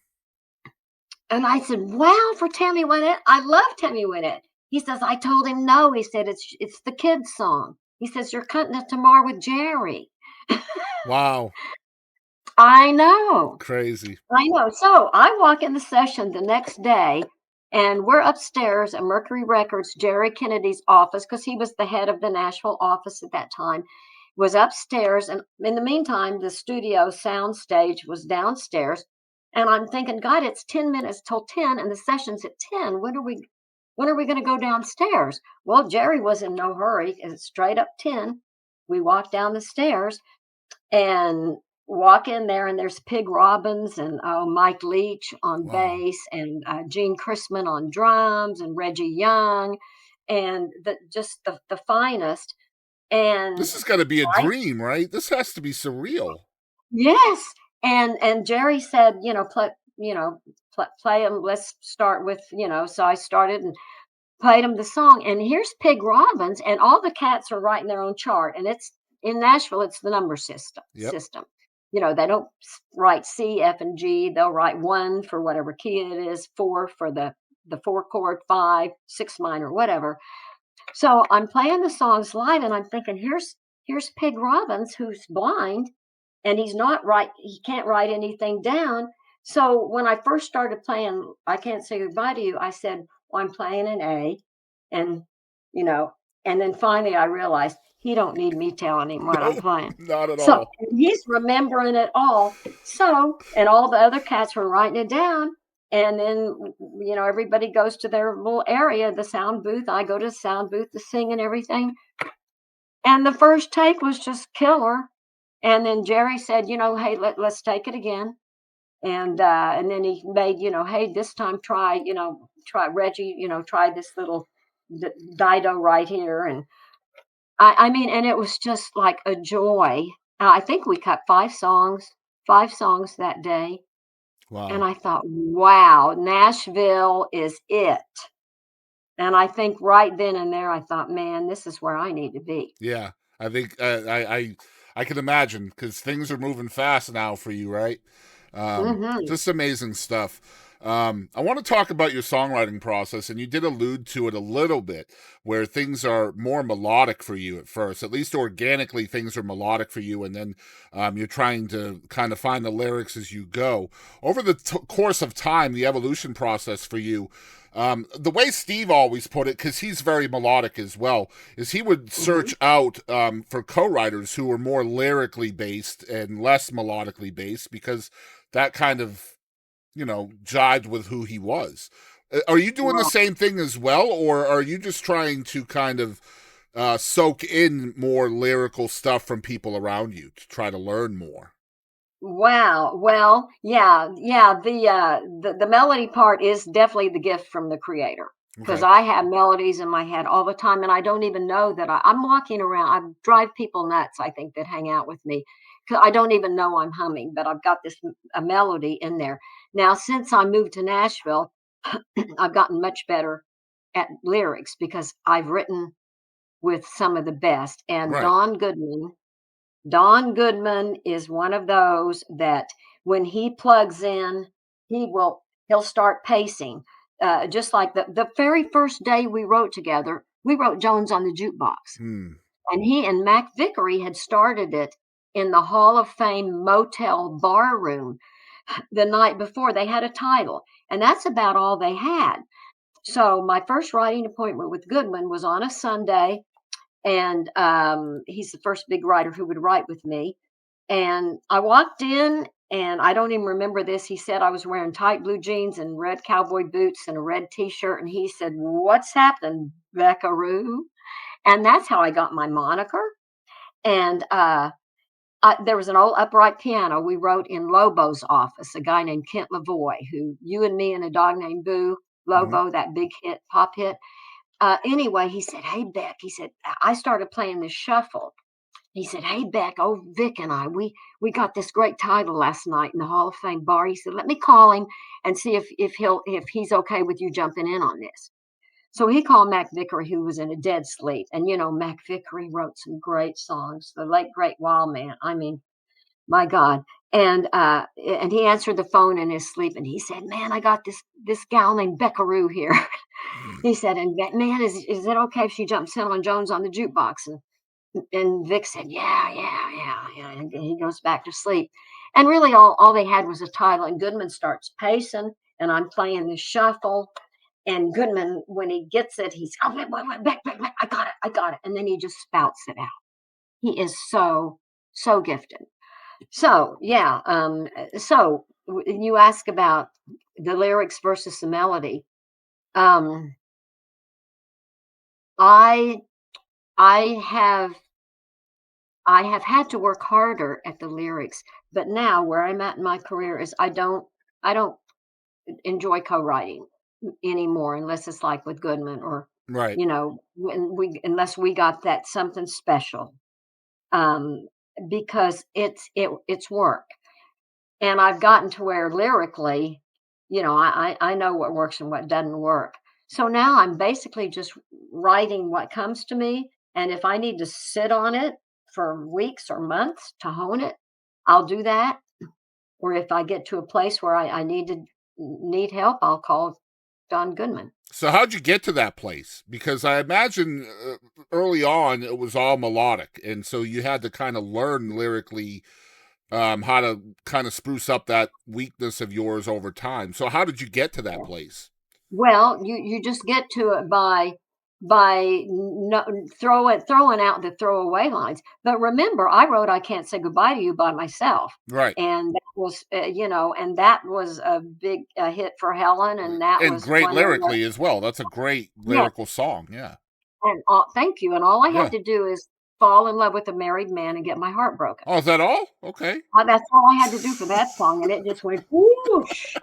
And I said, "Wow, for Tammy Wynette? I love Tammy Wynette." He says, "I told him no." He said, "It's the kids' song." He says, "You're cutting it tomorrow with Jerry." Wow. I know. Crazy. I know. So I walk in the session the next day, and we're upstairs at Mercury Records, Jerry Kennedy's office, because he was the head of the Nashville office at that time, was upstairs. And in the meantime, the studio sound stage was downstairs. And I'm thinking, God, it's 10 minutes till 10, and the session's at 10. When are we going to go downstairs? Well, Jerry was in no hurry. It's straight up 10. We walked down the stairs and walk in there, and there's Pig Robbins and Mike Leach on Wow. bass, and Gene Chrisman on drums, and Reggie Young, and just the finest. And This has got to be a right, dream, right? This has to be surreal. yes, and Jerry said, play them. Let's start with. So I started and played them the song, and here's Pig Robbins, and all the cats are writing their own chart, and it's in Nashville, it's the number system. Yep. They don't write C, F, and G. They'll write one for whatever key it is, four for the four chord, five, six minor, whatever. So I'm playing the songs live, and I'm thinking, here's Pig Robbins, who's blind, and he can't write anything down. So when I first started playing I Can't Say Goodbye to You, I said, "Well, I'm playing an A." And you know and then finally I realized he don't need me telling him what I'm Nope, playing. not at So all. he's remembering it all. And all the other cats were writing it down. And then everybody goes to their little area, the sound booth. I go to the sound booth to sing and everything. And the first take was just killer. And then Jerry said, "Hey, let's take it again." And then he made, "Hey, this time try Reggie, try this little Dido right here." And I mean, and it was just like a joy. I think we cut five songs that day. And Wow. I thought, wow, Nashville is it. And I think right then and there, I thought, man, this is where I need to be. Yeah. I think I can imagine because things are moving fast now for you, right? Hmm. Just amazing stuff. I want to talk about your songwriting process, and you did allude to it a little bit, where things are more melodic for you at first. At least organically, things are melodic for you, and then you're trying to kind of find the lyrics as you go. Over the course of time, the evolution process for you, the way Steve always put it, because he's very melodic as well, is he would Hmm. search out for co-writers who were more lyrically based and less melodically based, because that kind of jived with who he was. Are you doing the Right. same thing as well, or are you just trying to kind of soak in more lyrical stuff from people around you to try to learn more? Wow. Well, yeah, yeah. The melody part is definitely the gift from the creator, because Okay. I have melodies in my head all the time, and I don't even know that I'm walking around. I drive people nuts, I think, that hang out with me, because I don't even know I'm humming, but I've got a melody in there. Now, since I moved to Nashville, I've gotten much better at lyrics because I've written with some of the best. And Right. Don Goodman is one of those that when he plugs in, he'll start pacing. Just like the very first day we wrote together, we wrote Jones on the Jukebox. Hmm. And he and Mac Vickery had started it in the Hall of Fame motel bar room the night before. They had a title, and that's about all they had. So my first writing appointment with Goodman was on a Sunday, and he's the first big writer who would write with me. And I walked in, and I don't even remember this. He said I was wearing tight blue jeans and red cowboy boots and a red T-shirt, and he said, "What's happening, Beckaroo?" And that's how I got my moniker. And there was an old upright piano we wrote in Lobo's office, a guy named Kent Lavoie, who You and Me and a Dog Named Boo, Mhm. Lobo, that big hit, pop hit. Anyway, he said, "Hey, Beck," he said, "I started playing this shuffle." He said, "Hey, Beck, old Vic and I, we got this great title last night in the Hall of Fame bar." He said, "Let me call him and see if he's okay with you jumping in on this." So he called Mac Vickery, who was in a dead sleep. And Mac Vickery wrote some great songs. The late great Wild Man. I mean, my God. And he answered the phone in his sleep, and he said, "Man, I got this gal named Beckaroo here." He said, "And man, is it okay if she jumps in on Jones on the Jukebox?" And Vic said, "Yeah, yeah, yeah, yeah." And he goes back to sleep. And really, all they had was a title. And Goodman starts pacing, and I'm playing the shuffle. And Goodman, when he gets it, he's, "Oh, wait, back, I got it." And then he just spouts it out. He is so, so gifted. So, yeah. You ask about the lyrics versus the melody. Um, I, I have, I have had to work harder at the lyrics, but now where I'm at in my career is I don't enjoy co-writing anymore unless it's like with Goodman or Right. unless we got that something special, um, because it's work. And I've gotten to where lyrically, I know what works and what doesn't work. So now I'm basically just writing what comes to me, and if I need to sit on it for weeks or months to hone it, I'll do that. Or if I get to a place where I need help, I'll call Don Goodman. So how'd you get to that place? Because I imagine early on it was all melodic, and so you had to kind of learn lyrically how to kind of spruce up that weakness of yours over time. So how did you get to that place? Well, you just get to it by no, throwing out the throwaway lines. But remember, I wrote "I Can't Say Goodbye to You" by myself, Right. and that was a big hit for Helen, and that And was great one of the. lyrically as well. That's a great Yes, lyrical song. Yeah. and thank you. And all I Yeah. had to do is fall in love with a married man and get my heart broken. Oh, is that all? Okay. That's all I had to do for that song, and it just went whoosh.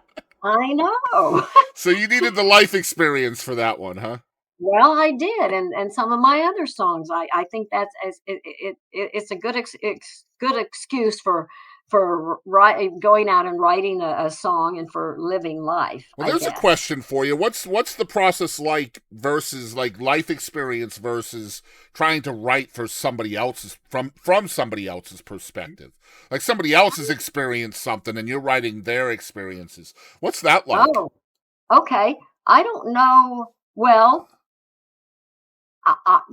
I know. So you needed the life experience for that one, huh? Well, I did, and some of my other songs, I think that's as it's a good excuse for going out and writing a song and for living life, Well, I there's a guess. question for you. What's the process like versus like life experience versus trying to write for somebody else's from somebody else's perspective? Like somebody else has experienced something and you're writing their experiences. What's that like? Oh, okay. I don't know. Well,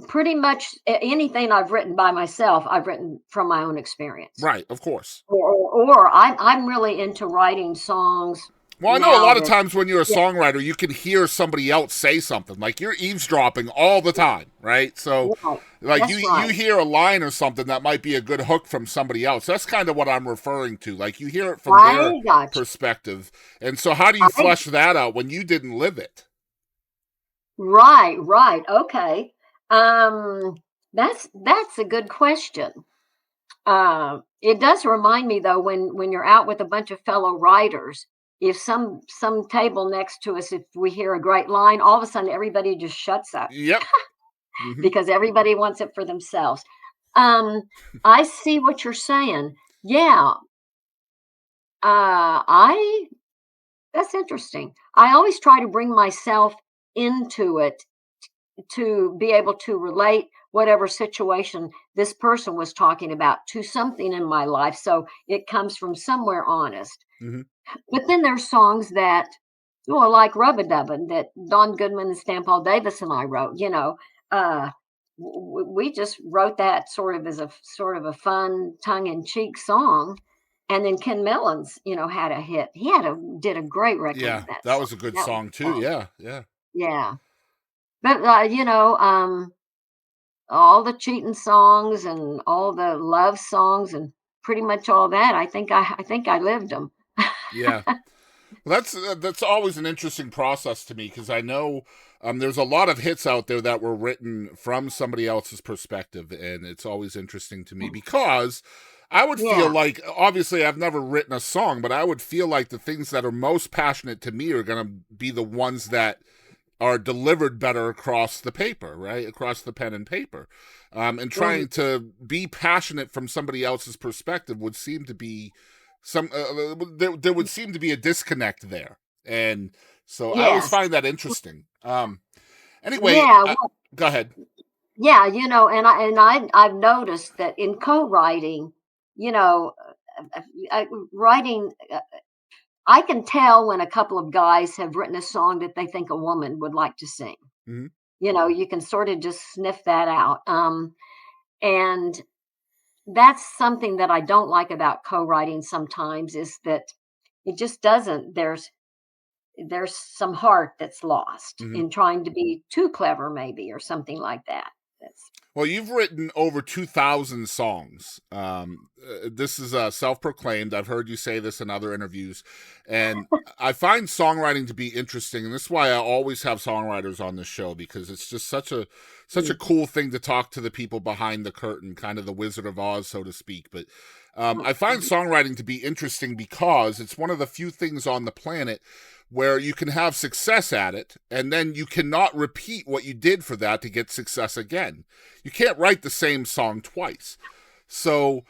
pretty much anything I've written by myself, I've written from my own experience. Right, of course. Or I'm really into writing songs Well, I know a now lot of that. times when you're a Yeah, songwriter, you can hear somebody else say something. Like you're eavesdropping all the time, right? So, right. like That's you right. hear a line or something that might be a good hook from somebody else. That's kind of what I'm referring to. Like you hear it from their I got you. perspective. And so how do you I flesh that out when you didn't live it? Right, right. Okay. Um, that's a good question. It does remind me though when you're out with a bunch of fellow writers, if some table next to us, if we hear a great line, all of a sudden everybody just shuts up Yep. Hmm. because everybody wants it for themselves. Um, I see what you're saying. Yeah. I That's interesting. I always try to bring myself into it to be able to relate whatever situation this person was talking about to something in my life. So it comes from somewhere honest. Hmm. But then there's songs that, well, like Rubba Dubbin that Don Goodman and Stan Paul Davis and I wrote, uh, we just wrote that sort of a fun tongue in cheek song. And then Ken Millens, had a hit. Did a great record Yeah, with that that song. was a good That was song too. fun. Yeah, yeah. Yeah. But all the cheating songs and all the love songs and pretty much all that, I think I lived them. Yeah. Well, that's always an interesting process to me because I know there's a lot of hits out there that were written from somebody else's perspective, and it's always interesting to me because I would feel Yeah. like, obviously, I've never written a song, but I would feel like the things that are most passionate to me are going to be the ones that are delivered better across the paper, right? Across the pen and paper. And Mhm. trying to be passionate from somebody else's perspective would seem to be there would seem to be a disconnect there. And so I always Yes. find that interesting. Anyway, Yeah. Well, go ahead. yeah, I've noticed that in co-writing, you know, writing, I can tell when a couple of guys have written a song that they think a woman would like to sing. Hmm. You can sort of just sniff that out. And that's something that I don't like about co-writing sometimes is that it just doesn't there's some heart that's lost Hmm. in trying to be too clever maybe or something like that. That's Well, you've written over 2,000 songs. This is self-proclaimed. I've heard you say this in other interviews, and I find songwriting to be interesting, and this is why I always have songwriters on the show because it's just such a mm, cool thing to talk to the people behind the curtain, kind of the Wizard of Oz, so to speak. But I find mhm. songwriting to be interesting because it's one of the few things on the planet where you can have success at it, and then you cannot repeat what you did for that to get success again. You can't write the same song twice. So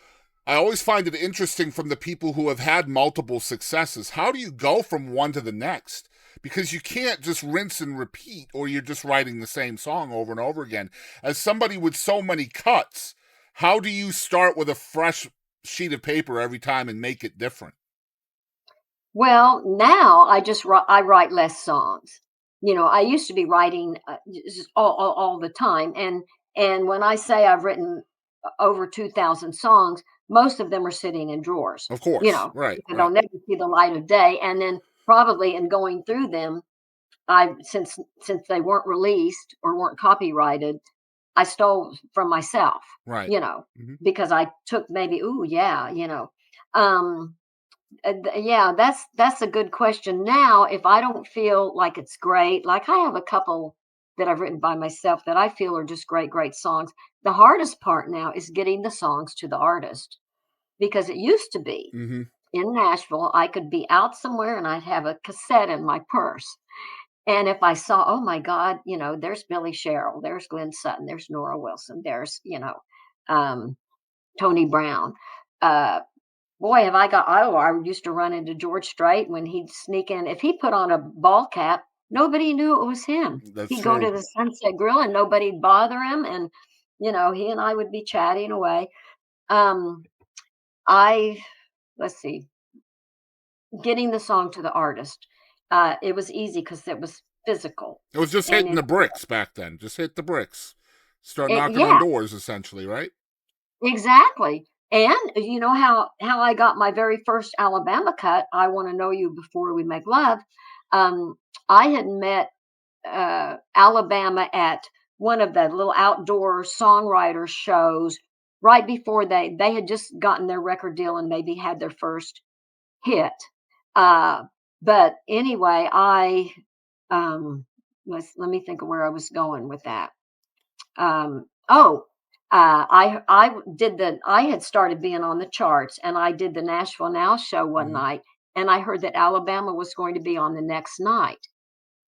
I always find it interesting from the people who have had multiple successes. How do you go from one to the next? Because you can't just rinse and repeat, or you're just writing the same song over and over again. As somebody with so many cuts, how do you start with a fresh sheet of paper every time and make it different? Well, now I write less songs. I used to be writing just all the time, and when I say I've written over 2,000 songs, most of them are sitting in drawers. Of course. Right, Because they'll right. never see the light of day. And then probably in going through them, I since they weren't released or weren't copyrighted, I stole from myself. Right. You know, Hmm. because I took maybe, ooh, yeah, um, yeah, that's a good question. Now, if I don't feel like it's great, like I have a couple that I've written by myself that I feel are just great songs. The hardest part now is getting the songs to the artist because it used to be Hmm. in Nashville, I could be out somewhere and I'd have a cassette in my purse. And if I saw, oh my God, there's Billy Sherrill, there's Glenn Sutton, there's Nora Wilson, there's, um, Tony Brown. Uh, Boy, have I used to run into George Strait when he'd sneak in. If he put on a ball cap, nobody knew it was him. That's He'd go true. to the Sunset Grill and nobody'd bother him. And, he and I would be chatting away. Um, I, let's see, getting the song to the artist. It was easy because it was physical. It was just And hitting the bricks back then. Just hit the bricks. Start knocking on yeah, doors, essentially, right? exactly. And you know how I got my very first Alabama cut, I Want to Know You Before We Make Love. Um, I had met Alabama at one of the little outdoor songwriter shows right before they had just gotten their record deal and maybe had their first hit. Uh, but anyway, um, let me think of where I was going with that. Oh, I had started being on the charts, and I did the Nashville Now show one Hmm. night, and I heard that Alabama was going to be on the next night,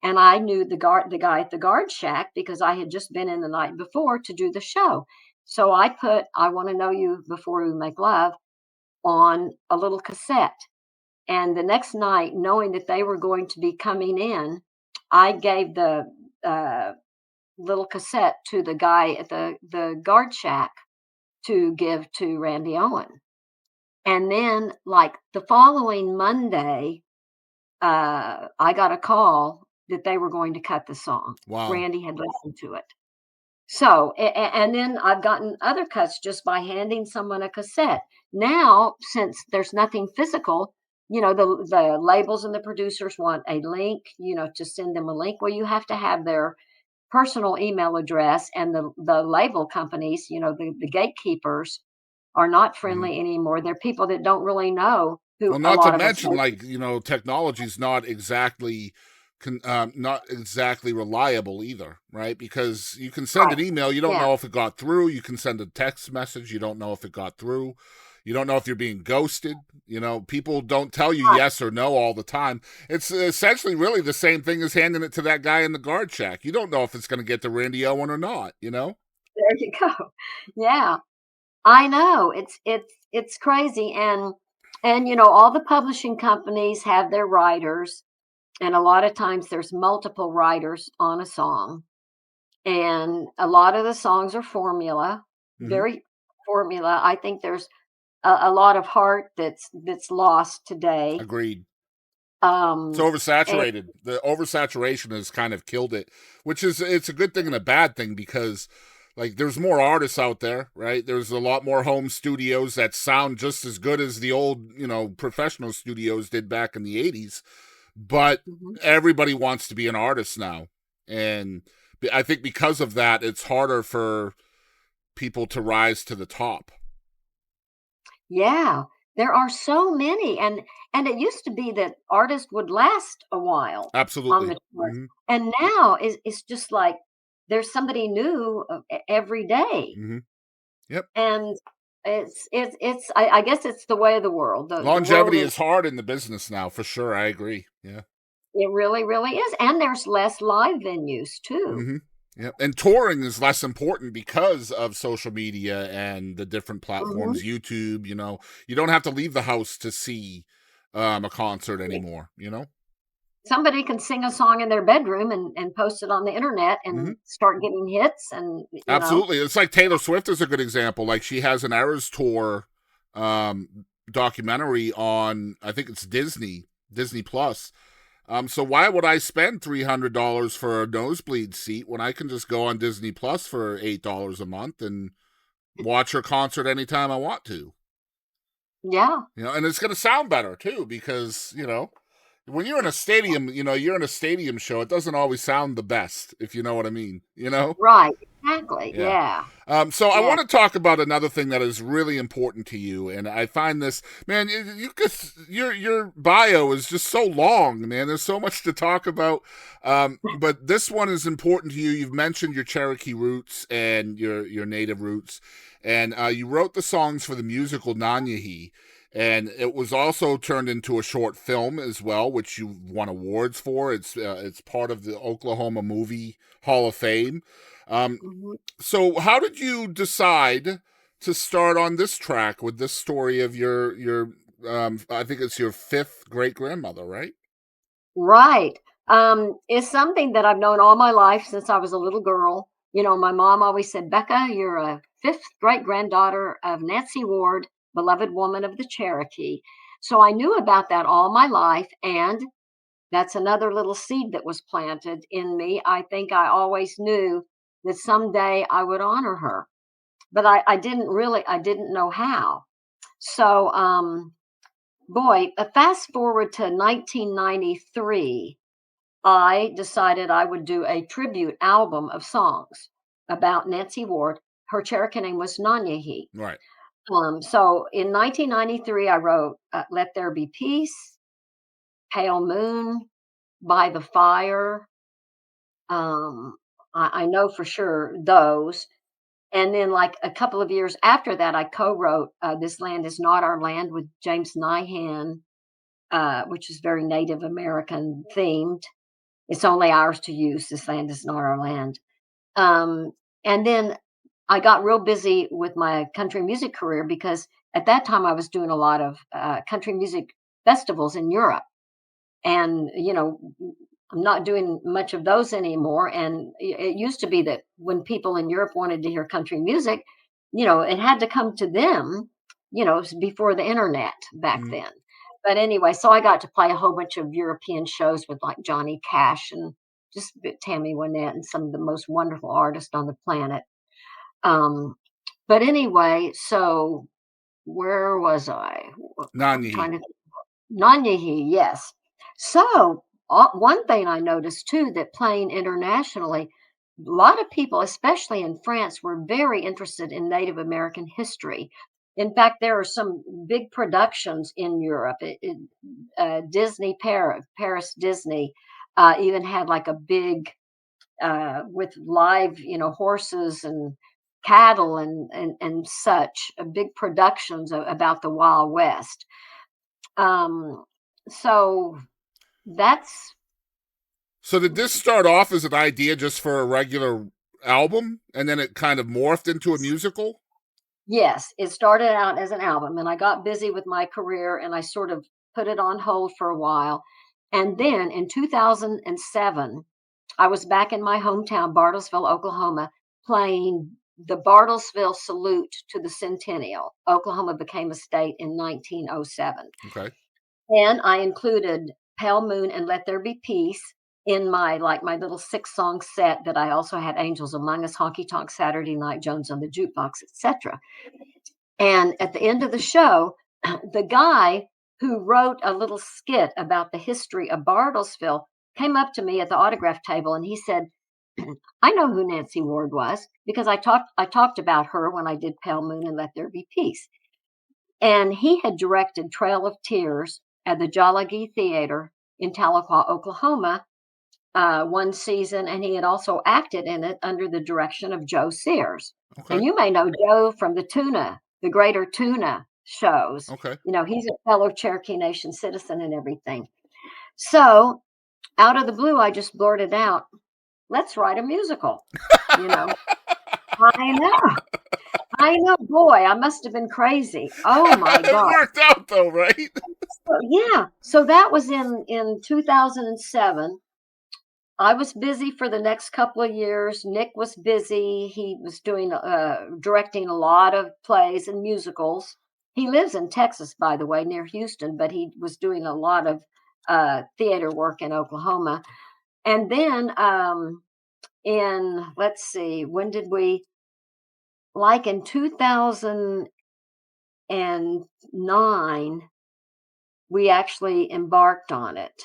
and I knew the guy at the guard shack because I had just been in the night before to do the show. So I put "I Want to Know You Before We Make Love" on a little cassette, and the next night, knowing that they were going to be coming in, I gave little cassette to the guy at the guard shack to give to Randy Owen. And then, like, the following Monday, I got a call that they were going to cut the song. Wow. Randy had listened to it. So, and then I've gotten other cuts just by handing someone a cassette. Now, since there's nothing physical, the labels and the producers want a link, to send them a link. Well, you have to have their personal email address, and the label companies, the gatekeepers are not Mhm. friendly anymore. They're people that don't really know who Well, a not to lot of us mention, make. like, technology's not exactly reliable either, right? Because you can send Right. an email, you don't Yeah. know if it got through. You can send a text message, you don't know if it got through. You don't know if you're being ghosted. People don't tell you Right. yes or no all the time. It's essentially really the same thing as handing it to that guy in the guard shack. You don't know if it's going to get to Randy Owen or not. There you go. Yeah. I know. It's crazy. And all the publishing companies have their writers, and a lot of times there's multiple writers on a song. And a lot of the songs are formula, Hmm. very formula. I think there's a lot of heart that's lost today. Agreed. It's Um and oversaturated. The oversaturation has kind of killed it, which is it's a good thing and a bad thing because like there's more artists out there, right? There's a lot more home studios that sound just as good as the old, professional studios did back in the 80s, but Mhm. everybody wants to be an artist now. And I think because of that it's harder for people to rise to the top. Yeah, there are so many, and it used to be that artists would last a while on Absolutely. the charts, Hmm. and now it's just like there's somebody new every day, Hmm. Yep. and it's I guess it's the way of the world. The world Longevity is is hard in the business now, for sure. I agree. Yeah. it really really is, and there's less live venues too. Hmm. Yeah, and touring is less important because of social media and the different Hmm. platforms. YouTube, you don't have to leave the house to see a concert anymore. Somebody can sing a song in their bedroom and post it on the internet Hmm. and start getting hits, and. Absolutely, it's like Taylor Swift is a good example. Like she has an Eras Tour documentary on, I think it's Disney Plus. So why would I spend $300 for a nosebleed seat when I can just go on Disney Plus for $8 a month and watch her concert anytime I want to? Yeah. And it's going to sound better too because when you're in a stadium, you're in a stadium show. It doesn't always sound the best, if you know what I mean. Right, exactly, Yeah. yeah, So I yeah. want to talk about another thing that is really important to you, and I find this, man. Your bio is just so long, man. There's so much to talk about, but this one is important to you. You've mentioned your Cherokee roots and your native roots, and you wrote the songs for the musical Nanyehi, and it was also turned into a short film as well, which you won awards for. It's part of the Oklahoma Movie Hall of Fame. Um, Mhm. so how did you decide to start on this track with this story of your I think it's your fifth great grandmother, right? Right, it's something that I've known all my life since I was a little girl. My mom always said, "Becca, you're a 5th great-granddaughter of Nancy Ward, beloved woman of the Cherokee." So I knew about that all my life, and that's another little seed that was planted in me. I think I always knew that someday I would honor her, but I didn't know how. So, boy, fast forward to 1993, I decided I would do a tribute album of songs about Nancy Ward. Her Cherokee name was Nanyehi. Right. So in 1993, I wrote Let There Be Peace, Pale Moon, By the Fire. Um, I know for sure those. And then, like a couple of years after that, I co-wrote "This Land Is Not Our Land" with James Nyhan, which is very Native American themed. It's only ours to use. This land is not our land. Um, and then I got real busy with my country music career because at that time I was doing a lot of country music festivals in Europe, and I'm not doing much of those anymore. And it used to be that when people in Europe wanted to hear country music, it had to come to them, before the internet back Mm. then. But anyway, so I got to play a whole bunch of European shows with like Johnny Cash and just Tammy Wynette and some of the most wonderful artists on the planet. Um, but anyway, so where was I? I'm Nanyehi. trying to Nanyehi, yes. So, one thing I noticed too that playing internationally, a lot of people, especially in France, were very interested in Native American history. In fact, there are some big productions in Europe. Disney Paris Disney even had like a big with live, horses and cattle and such big productions about the Wild West. Um, so that's So did this start off as an idea just for a regular album, and then it kind of morphed into a musical? yes, it started out as an album, and I got busy with my career and I sort of put it on hold for a while. And then in 2007, I was back in my hometown, Bartlesville, Oklahoma, playing the Bartlesville Salute to the Centennial. Oklahoma became a state in 1907. Okay. And I included Pale Moon and Let There Be Peace in my little 6-song set that I also had Angels Among Us, Honky Tonk Saturday Night, Jones on the Jukebox, etc. And at the end of the show, the guy who wrote a little skit about the history of Bartlesville came up to me at the autograph table and he said, I know who Nancy Ward was because I talked about her when I did Pale Moon and Let There Be Peace. And he had directed Trail of Tears at the Jollagee Theater in Tahlequah, Oklahoma, one season, and he had also acted in it under the direction of Joe Sears. Okay. And you may know Joe from the Greater Tuna shows. Okay. He's a fellow Cherokee Nation citizen and everything. So, out of the blue, I just blurted out, let's write a musical. You know, I know. I know, boy, I must have been crazy. Oh my It God. worked out though, right? Yeah. So that was in 2007. I was busy for the next couple of years. Nick was busy. He was doing directing a lot of plays and musicals. He lives in Texas, by the way, near Houston, but he was doing a lot of theater work in Oklahoma. And then in let's see, when did we like in 2009 we actually embarked on it,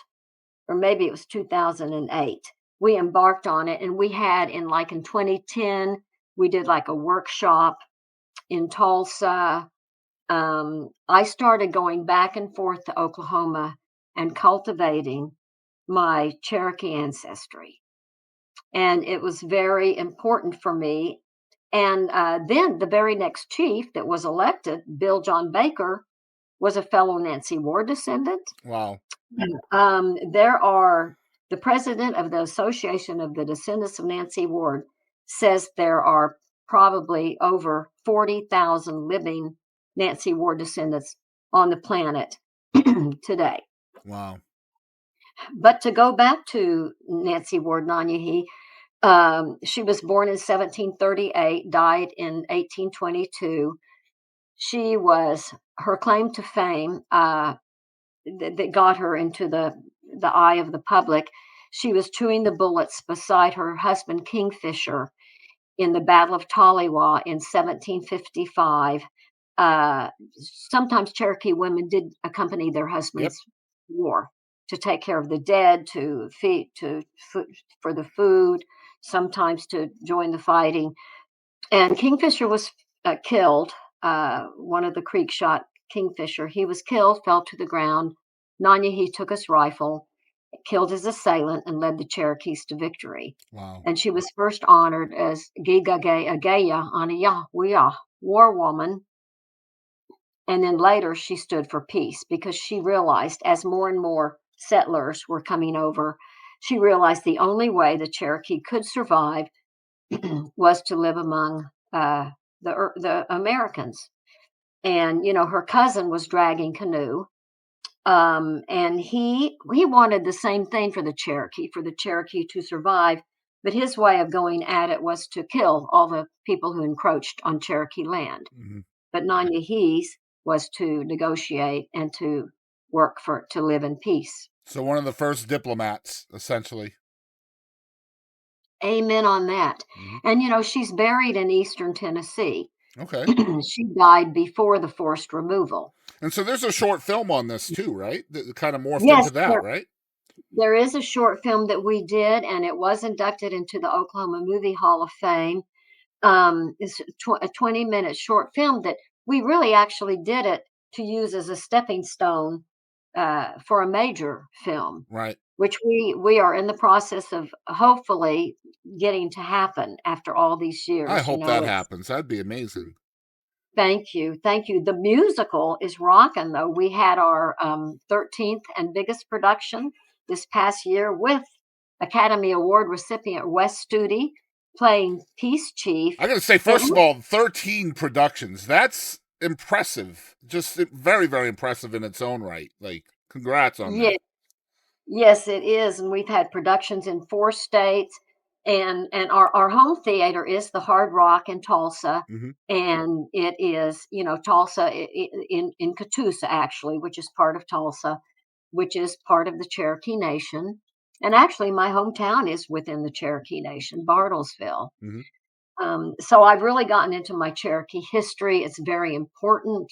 or maybe it was 2008. We embarked on it, and we had in 2010, we did like a workshop in Tulsa. I started going back and forth to Oklahoma and cultivating my Cherokee ancestry. And it was very important for me. And then the very next chief that was elected, Bill John Baker, was a fellow Nancy Ward descendant. Wow. There are the president of the Association of the Descendants of Nancy Ward says there are probably over 40,000 living Nancy Ward descendants on the planet today. Wow. But to go back to Nancy Ward Nanyehi, she was born in 1738, died in 1822. She was her claim to fame. That got her into the eye of the public. She was chewing the bullets beside her husband Kingfisher in the Battle of Taliwa in 1755. Sometimes Cherokee women did accompany their husbands war to take care of the dead, to feed, for the food, sometimes to join the fighting. And Kingfisher was killed. One of the Creek shot Kingfisher. He was killed, fell to the ground. Nanyehi took his rifle, killed his assailant, and led the Cherokees to victory. Wow. And she was first honored as Gigage Agaya Aniyahwiyah, war woman. And then later she stood for peace because she realized as more and more settlers were coming over, she realized the only way the Cherokee could survive was to live among the Americans. And her cousin was dragging canoe, And he wanted the same thing for the Cherokee to survive, but his way of going at it was to kill all the people who encroached on Cherokee land. Mhm. But Nanyehi's was to negotiate and to work to live in peace. So one of the first diplomats, essentially. Amen on that. Mhm. And she's buried in Eastern Tennessee. Okay. She died before the forced removal. And so there's a short film on this too, right? That kind of morphed Yes, into that, right? there is a short film that we did, and it was inducted into the Oklahoma Movie Hall of Fame. It's a 20-minute short film that we really actually did it to use as a stepping stone for a major film, Right. which we are in the process of hopefully getting to happen after all these years. I hope that happens. That'd be amazing. Thank you. Thank you. The musical is rocking, though. We had our 13th and biggest production this past year with Academy Award recipient Wes Studi playing Peace Chief. I got to say, first of all, 13 productions. That's impressive. Just very, very impressive in its own right. Like, congrats on Yeah, that. yes, it is. And we've had productions in 4 states. And our home theater is the Hard Rock in Tulsa. Mhm. And it is, Tulsa in Catoosa, actually, which is part of Tulsa, which is part of the Cherokee Nation. And actually, my hometown is within the Cherokee Nation, Bartlesville. Mhm. So I've really gotten into my Cherokee history. It's very important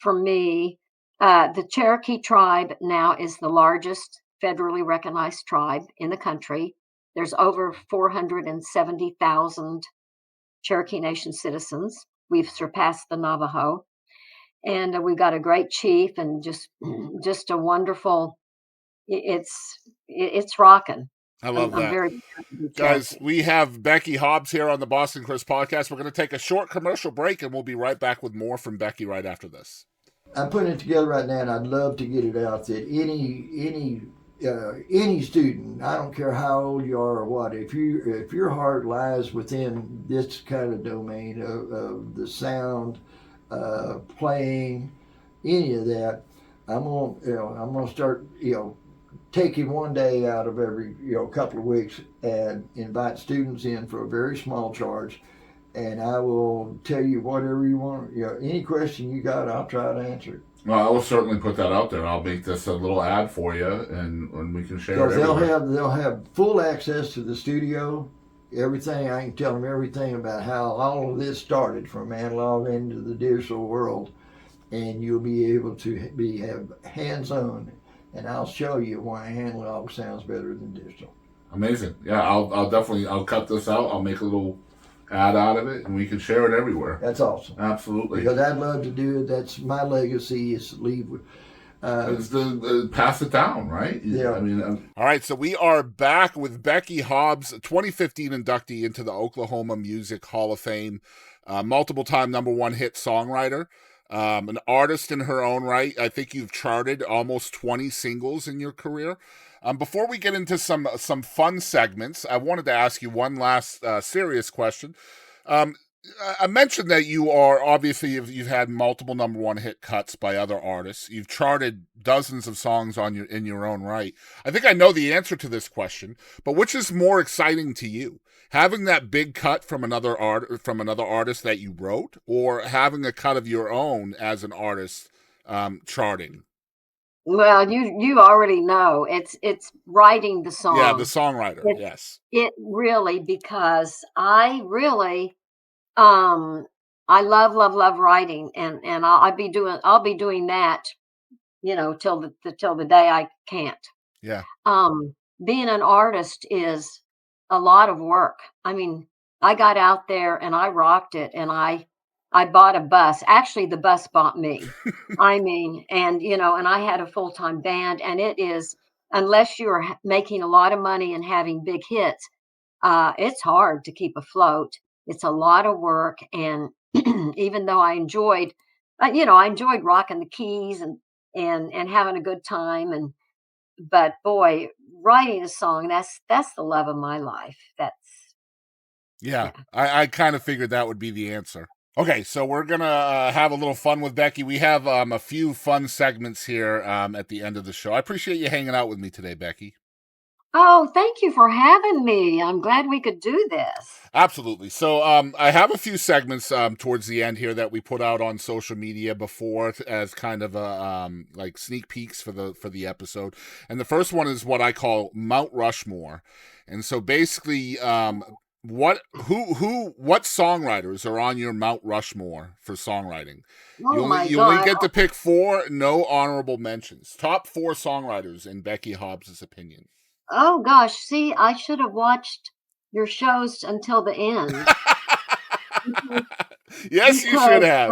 for me. The Cherokee tribe now is the largest federally recognized tribe in the country. There's over 470,000 Cherokee Nation citizens. We've surpassed the Navajo, and we've got a great chief and just a wonderful. It's rocking. I love I'm that. very proud to be Guys, Cherokee. we have Becky Hobbs here on the Boston Chris podcast. We're going to take a short commercial break, and we'll be right back with more from Becky right after this. I'm putting it together right now, and I'd love to get it out that any student, I don't care how old you are or what, if your heart lies within this kind of domain of the sound, playing, any of that, I'm gonna start taking one day out of every couple of weeks and invite students in for a very small charge. And I will tell you whatever you want. Any question you got, I'll try to answer it. Well, I will certainly put that out there. I'll make this a little ad for you, and we can share it Because everywhere. they'll have full access to the studio, everything. I can tell them everything about how all of this started from analog into the digital world, and you'll be able to have hands-on. And I'll show you why analog sounds better than digital. Amazing. Yeah, I'll definitely cut this out. I'll make a little ad out of it, and we can share it everywhere. That's awesome. Absolutely. Because I'd love to do it. That's my legacy, is to leave with. It's the pass it down, right? Yeah. I mean, all right. So we are back with Becky Hobbs, 2015 inductee into the Oklahoma Music Hall of Fame, multiple-time #1 hit songwriter, an artist in her own right. I think you've charted almost 20 singles in your career. Before we get into some fun segments, I wanted to ask you one last serious question. I mentioned that you are obviously you've had multiple #1 hit cuts by other artists. You've charted dozens of songs in your own right. I think I know the answer to this question, but which is more exciting to you? Having that big cut from another artist that you wrote, or having a cut of your own as an artist charting? Well, you already know it's writing the song. Yeah, the songwriter. Yes. It really, because I really I love writing, and I'll be doing that, till the day I can't. Yeah. Being an artist is a lot of work. I mean, I got out there and I rocked it, and I bought a bus. Actually, the bus bought me. I mean, and I had a full-time band, and it is, unless you're making a lot of money and having big hits, it's hard to keep afloat. It's a lot of work, and even though I enjoyed rocking the keys and having a good time, but boy, writing a song, that's the love of my life. Yeah. I kind of figured that would be the answer. Okay, so we're going to have a little fun with Becky. We have a few fun segments here at the end of the show. I appreciate you hanging out with me today, Becky. Oh, thank you for having me. I'm glad we could do this. Absolutely. So I have a few segments towards the end here that we put out on social media before as kind of a like sneak peeks for the episode. And the first one is what I call Mount Rushmore. And so basically what songwriters are on your Mount Rushmore for songwriting? Oh my You only God. get to pick 4, no honorable mentions. Top 4 songwriters in Becky Hobbs' opinion. Oh gosh, see, I should have watched your shows until the end. Yes, you should have.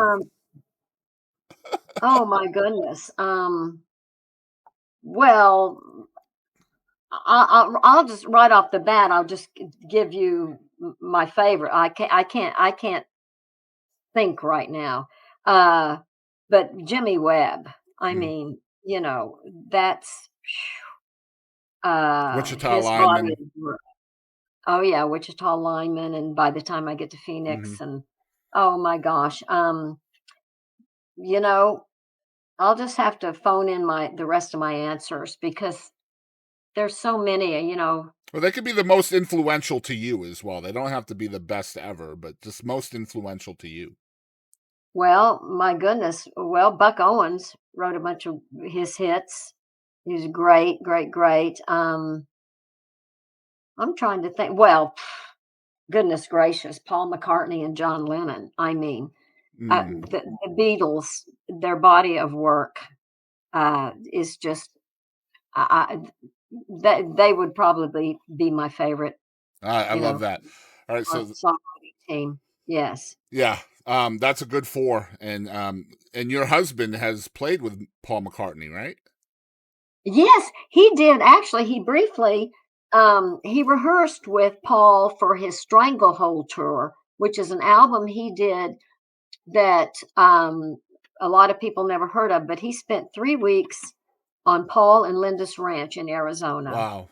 Oh my goodness. Well, I'll just right off the bat, I'll just give you my favorite. I can't think right now. But Jimmy Webb. I Mm. mean, that's Wichita his lineman. body of work. Oh yeah, Wichita lineman, and by the time I get to Mm-hmm. Phoenix, and oh my gosh, you know, I'll just have to phone in the rest of my answers because there's so many, Well, they could be the most influential to you as well. They don't have to be the best ever, but just most influential to you. Well, my goodness. Well, Buck Owens wrote a bunch of his hits. He was great, great, great. I'm trying to think. Well, goodness gracious, Paul McCartney and John Lennon. I mean, Mm. the Beatles, their body of work is just, I, they would probably be my favorite, I you love know, that. All right, so songwriting team. Yes. yeah, that's a good 4, and your husband has played with Paul McCartney, right? Yes, he did. Actually, he briefly he rehearsed with Paul for his Stranglehold tour, which is an album he did that a lot of people never heard of, but he spent 3 weeks on Paul and Linda's ranch in Arizona Wow.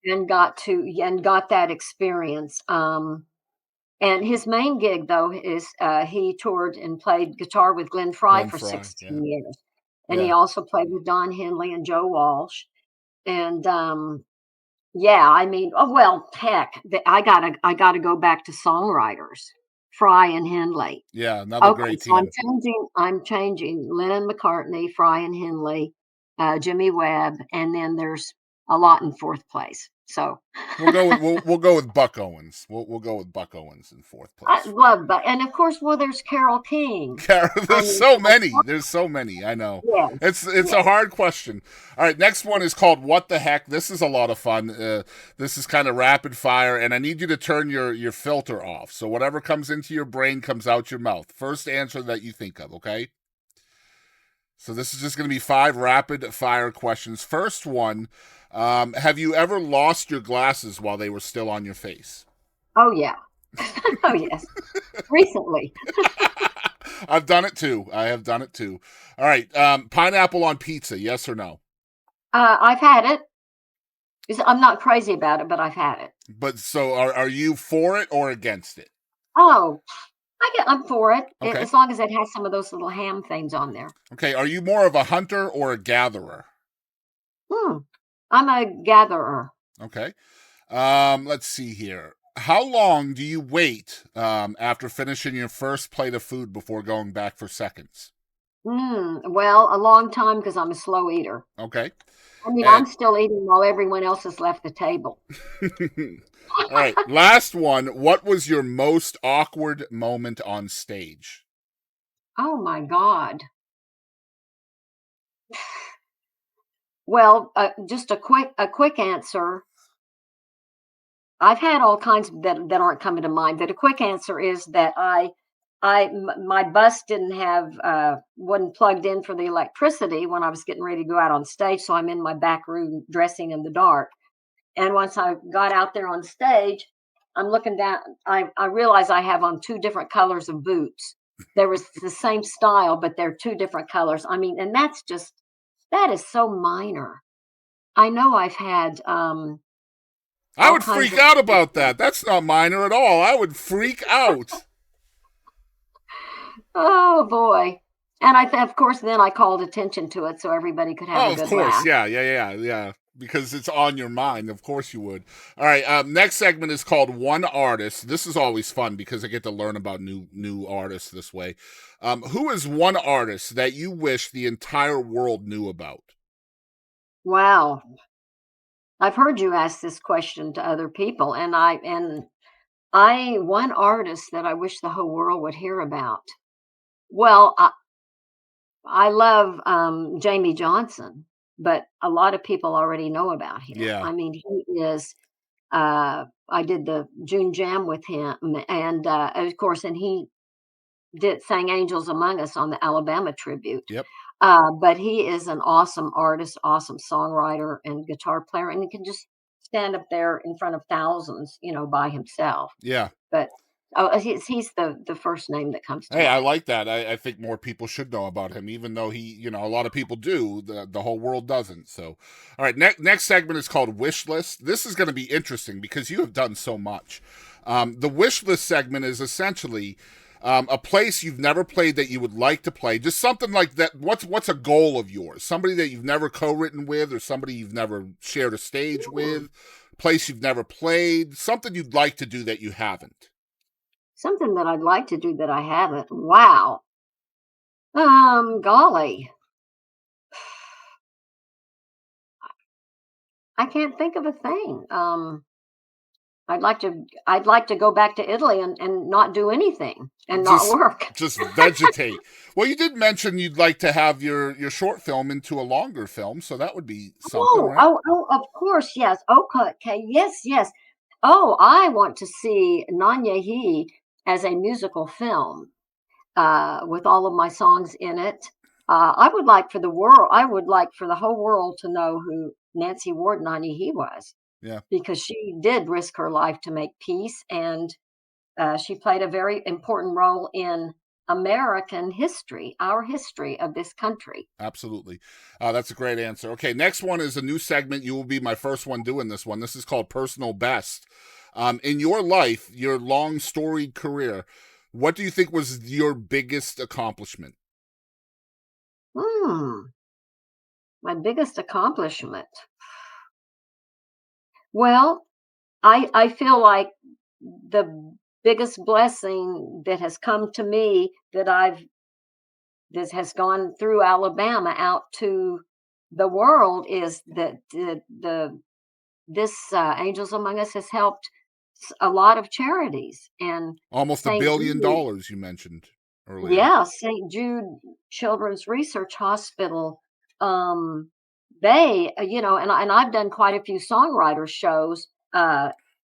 and got that experience. And his main gig though is he toured and played guitar with Glenn Frey Glenn for Frey, 16 years. And he yeah. also played with Don Henley and Joe Walsh. And yeah, I mean, oh well, heck, I gotta go back to songwriters, Fry and Henley. Yeah, another Okay, great so team. I'm changing Lennon, McCartney, Fry and Henley, Jimmy Webb, and then there's a lot in 4th place. So We'll go with Buck Owens. We'll go with Buck Owens in 4th I place. love that, and of course, well, there's Carole King. There's so many. There's so many. I know. Yes, It's a hard question. All right, next one is called What the Heck. This is a lot of fun. This is kind of rapid fire, and I need you to turn your filter off. So whatever comes into your brain comes out your mouth. First answer that you think of, okay? So this is just going to be 5 rapid fire questions. First one, have you ever lost your glasses while they were still on your face? Oh yeah. Oh yes. Recently. I've done it too. I have done it too. All right. Pineapple on pizza, yes or no? I've had it. I'm not crazy about it, but I've had it. But so are you for it or against it? Oh, I'm for it, Okay. as long as it has some of those little ham things on there. Okay. Are you more of a hunter or a gatherer? I'm a gatherer. Okay. Let's see here. How long do you wait after finishing your first plate of food before going back for seconds? Well, a long time because I'm a slow eater. Okay. I mean, And- I'm still eating while everyone else has left the table. All right. Last one. What was your most awkward moment on stage? Oh my God. Well, just a quick answer. I've had all kinds that aren't coming to mind, but a quick answer is that my bus wasn't plugged in for the electricity when I was getting ready to go out on stage. So I'm in my back room dressing in the dark. And once I got out there on stage, I'm looking down. I realize I have on 2 different colors of boots. There was the same style, but they're 2 different colors. I mean, and that is so minor. I know I've had I would freak out about that. That's not minor at all. I would freak out. Oh boy. And of course, then I called attention to it so everybody could have Oh, a of good course. laugh. Yeah. Because it's on your mind. Of course you would. All right. Next segment is called One Artist. This is always fun because I get to learn about new artists this way. Who is one artist that you wish the entire world knew about? Wow. I've heard you ask this question to other people, and I one artist that I wish the whole world would hear about. Well, I love Jamie Johnson, but a lot of people already know about him. Yeah. I mean, he is. I did the June Jam with him, and of course, and he did sang "Angels Among Us" on the Alabama tribute. Yep. But he is an awesome artist, awesome songwriter and guitar player, and he can just stand up there in front of thousands, by himself. Yeah. But he's the first name that comes to Hey, I mind. like that. I think more people should know about him, even though a lot of people do. The whole world doesn't. So, all right. Next segment is called Wish List. This is going to be interesting because you have done so much. The Wish List segment is essentially a place you've never played that you would like to play. Just something like that. What's a goal of yours? Somebody that you've never co-written with, or somebody you've never shared a stage with. Place you've never played. Something you'd like to do that you haven't. Something that I'd like to do that I haven't. Wow. Golly, I can't think of a thing. I'd like to go back to Italy and not do anything and not just work. just vegetate. Well, you did mention you'd like to have your short film into a longer film, so that would be something, Oh, right? oh, oh, of course, yes. Okay, yes, yes. Oh, I want to see Nanyehi as a musical film with all of my songs in it. I would like for the whole world to know who Nancy Ward Nanyehi was Yeah, because she did risk her life to make peace, and she played a very important role in American history, our history of this country. absolutely. That's a great answer. Okay, next one is a new segment. You will be my first one doing this one. This is called Personal Best. In your life, your long storied career, what do you think was your biggest accomplishment? Hmm, my biggest accomplishment. Well, I feel like the biggest blessing that has come to me that has gone through Alabama out to the world is that this Angels Among Us has helped a lot of charities and Almost a St. billion Jude. dollars you mentioned earlier. Yeah, St. Jude Children's Research Hospital. Um, they, and I've done quite a few songwriter shows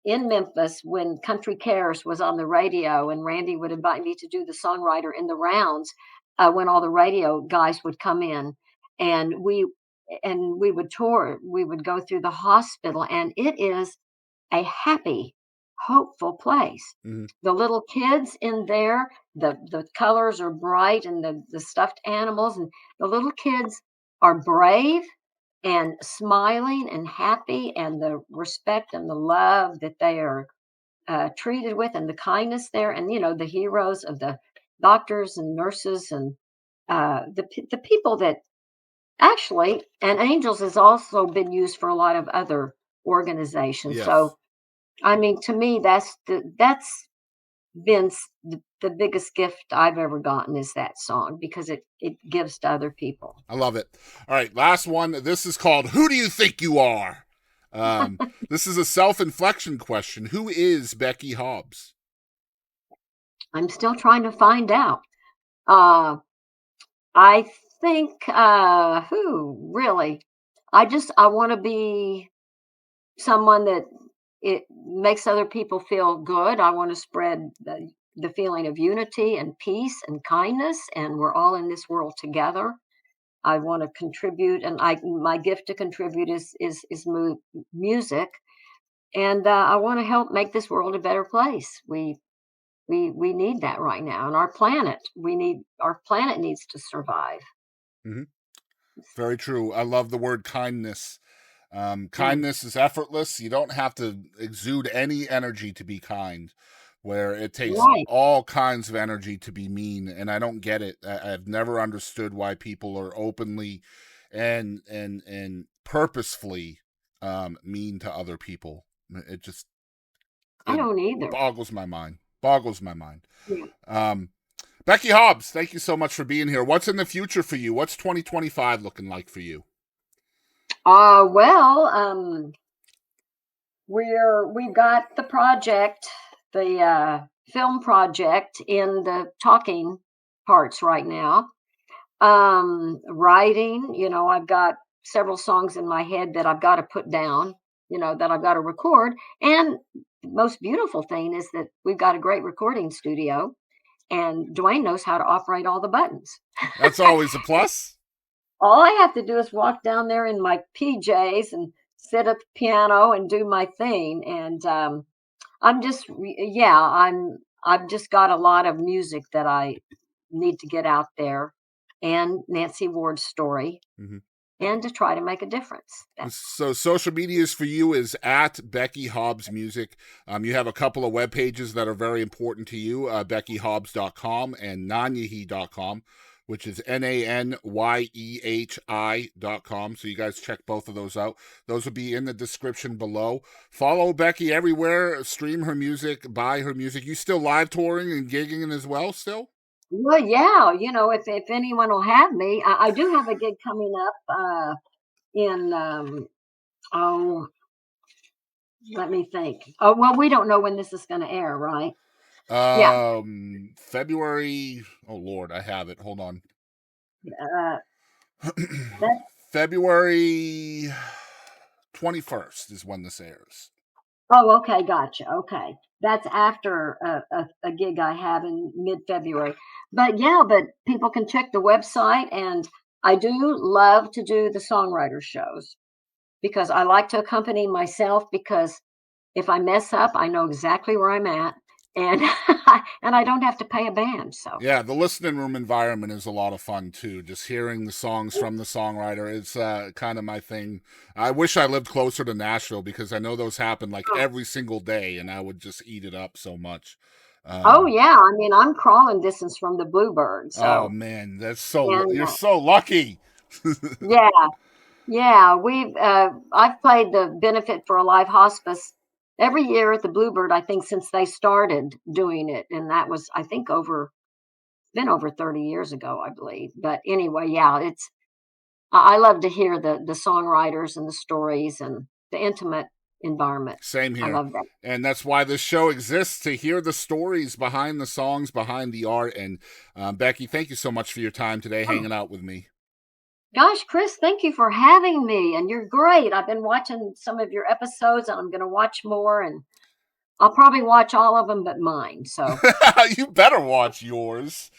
in Memphis when Country Cares was on the radio, and Randy would invite me to do the songwriter in the rounds when all the radio guys would come in, and we would tour. We would go through the hospital, and it is a happy, hopeful place. Hmm. The little kids in there, the colors are bright and the stuffed animals, and the little kids are brave and smiling and happy, and the respect and the love that they are treated with, and the kindness there, and the heroes of the doctors and nurses and the people that actually, and Angels has also been used for a lot of other organizations. Yes. So I mean, to me, that's been the biggest gift I've ever gotten is that song because it gives to other people. I love it. All right, last one. This is called Who Do You Think You Are? This is a self-inflection question. Who is Becky Hobbs? I'm still trying to find out. Uh, I think who really? I want to be someone that it makes other people feel good. I want to spread the feeling of unity and peace and kindness, and we're all in this world together. I want to contribute, and I my gift to contribute is music, and I want to help make this world a better place. We need that right now, and our planet needs to survive. Hmm. Very true. I love the word kindness. Mm. Kindness is effortless. You don't have to exude any energy to be kind. where it takes Right. all kinds of energy to be mean, and I don't get it. I've never understood why people are openly and purposefully mean to other people. It just I it don't either. boggles my mind. Boggles my mind. Yeah. Becky Hobbs, thank you so much for being here. What's in the future for you? What's 2025 looking like for you? Well, we've got the project, the film project in the talking parts right now. Writing, I've got several songs in my head that I've got to put down, that I've got to record. And the most beautiful thing is that we've got a great recording studio, and Dwayne knows how to operate all the buttons. That's always a plus. All I have to do is walk down there in my PJs and sit at the piano and do my thing. And I've just got a lot of music that I need to get out there, and Nancy Ward's story, Mhm. and to try to make a difference. So social medias for you is at Becky Hobbs Music. You have a couple of web pages that are very important to you, BeckyHobbs.com and Nanyehi.com, which is NANYEHI.com. So you guys check both of those out. Those will be in the description below. Follow Becky everywhere, stream her music, buy her music. You still live touring and gigging as well still? Well, yeah, if anyone will have me, I do have a gig coming up in oh, let me think. Oh, well, we don't know when this is going to air, right? Yeah. February. Oh Lord, I have it. Hold on. Uh, that, February 21st is when this airs. oh, okay, gotcha. Okay, that's after a gig I have in mid-February. But yeah, but people can check the website, and I do love to do the songwriter shows because I like to accompany myself, because if I mess up, I know exactly where I'm at, and and I don't have to pay a band. So Yeah, the listening room environment is a lot of fun too. Just hearing the songs from the songwriter is kind of my thing. I wish I lived closer to Nashville because I know those happen like every single day, and I would just eat it up so much. oh yeah, I mean, I'm crawling distance from the Bluebird, Oh so man, and you're so lucky. yeah. Yeah, I've played the benefit for a live hospice every year at the Bluebird, I think, since they started doing it, and that was, I think, been over 30 years ago, I believe. But anyway, yeah, I love to hear the songwriters and the stories and the intimate environment. Same I here. love that. And that's why this show exists, to hear the stories behind the songs, behind the art. And Becky, thank you so much for your time today hanging out with me. Gosh, Chris, thank you for having me, and you're great. I've been watching some of your episodes, and I'm going to watch more, and I'll probably watch all of them but mine. So. You better watch yours.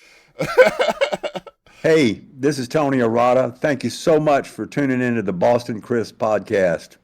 Hey, this is Tony Arata. Thank you so much for tuning into the Boston Chris podcast.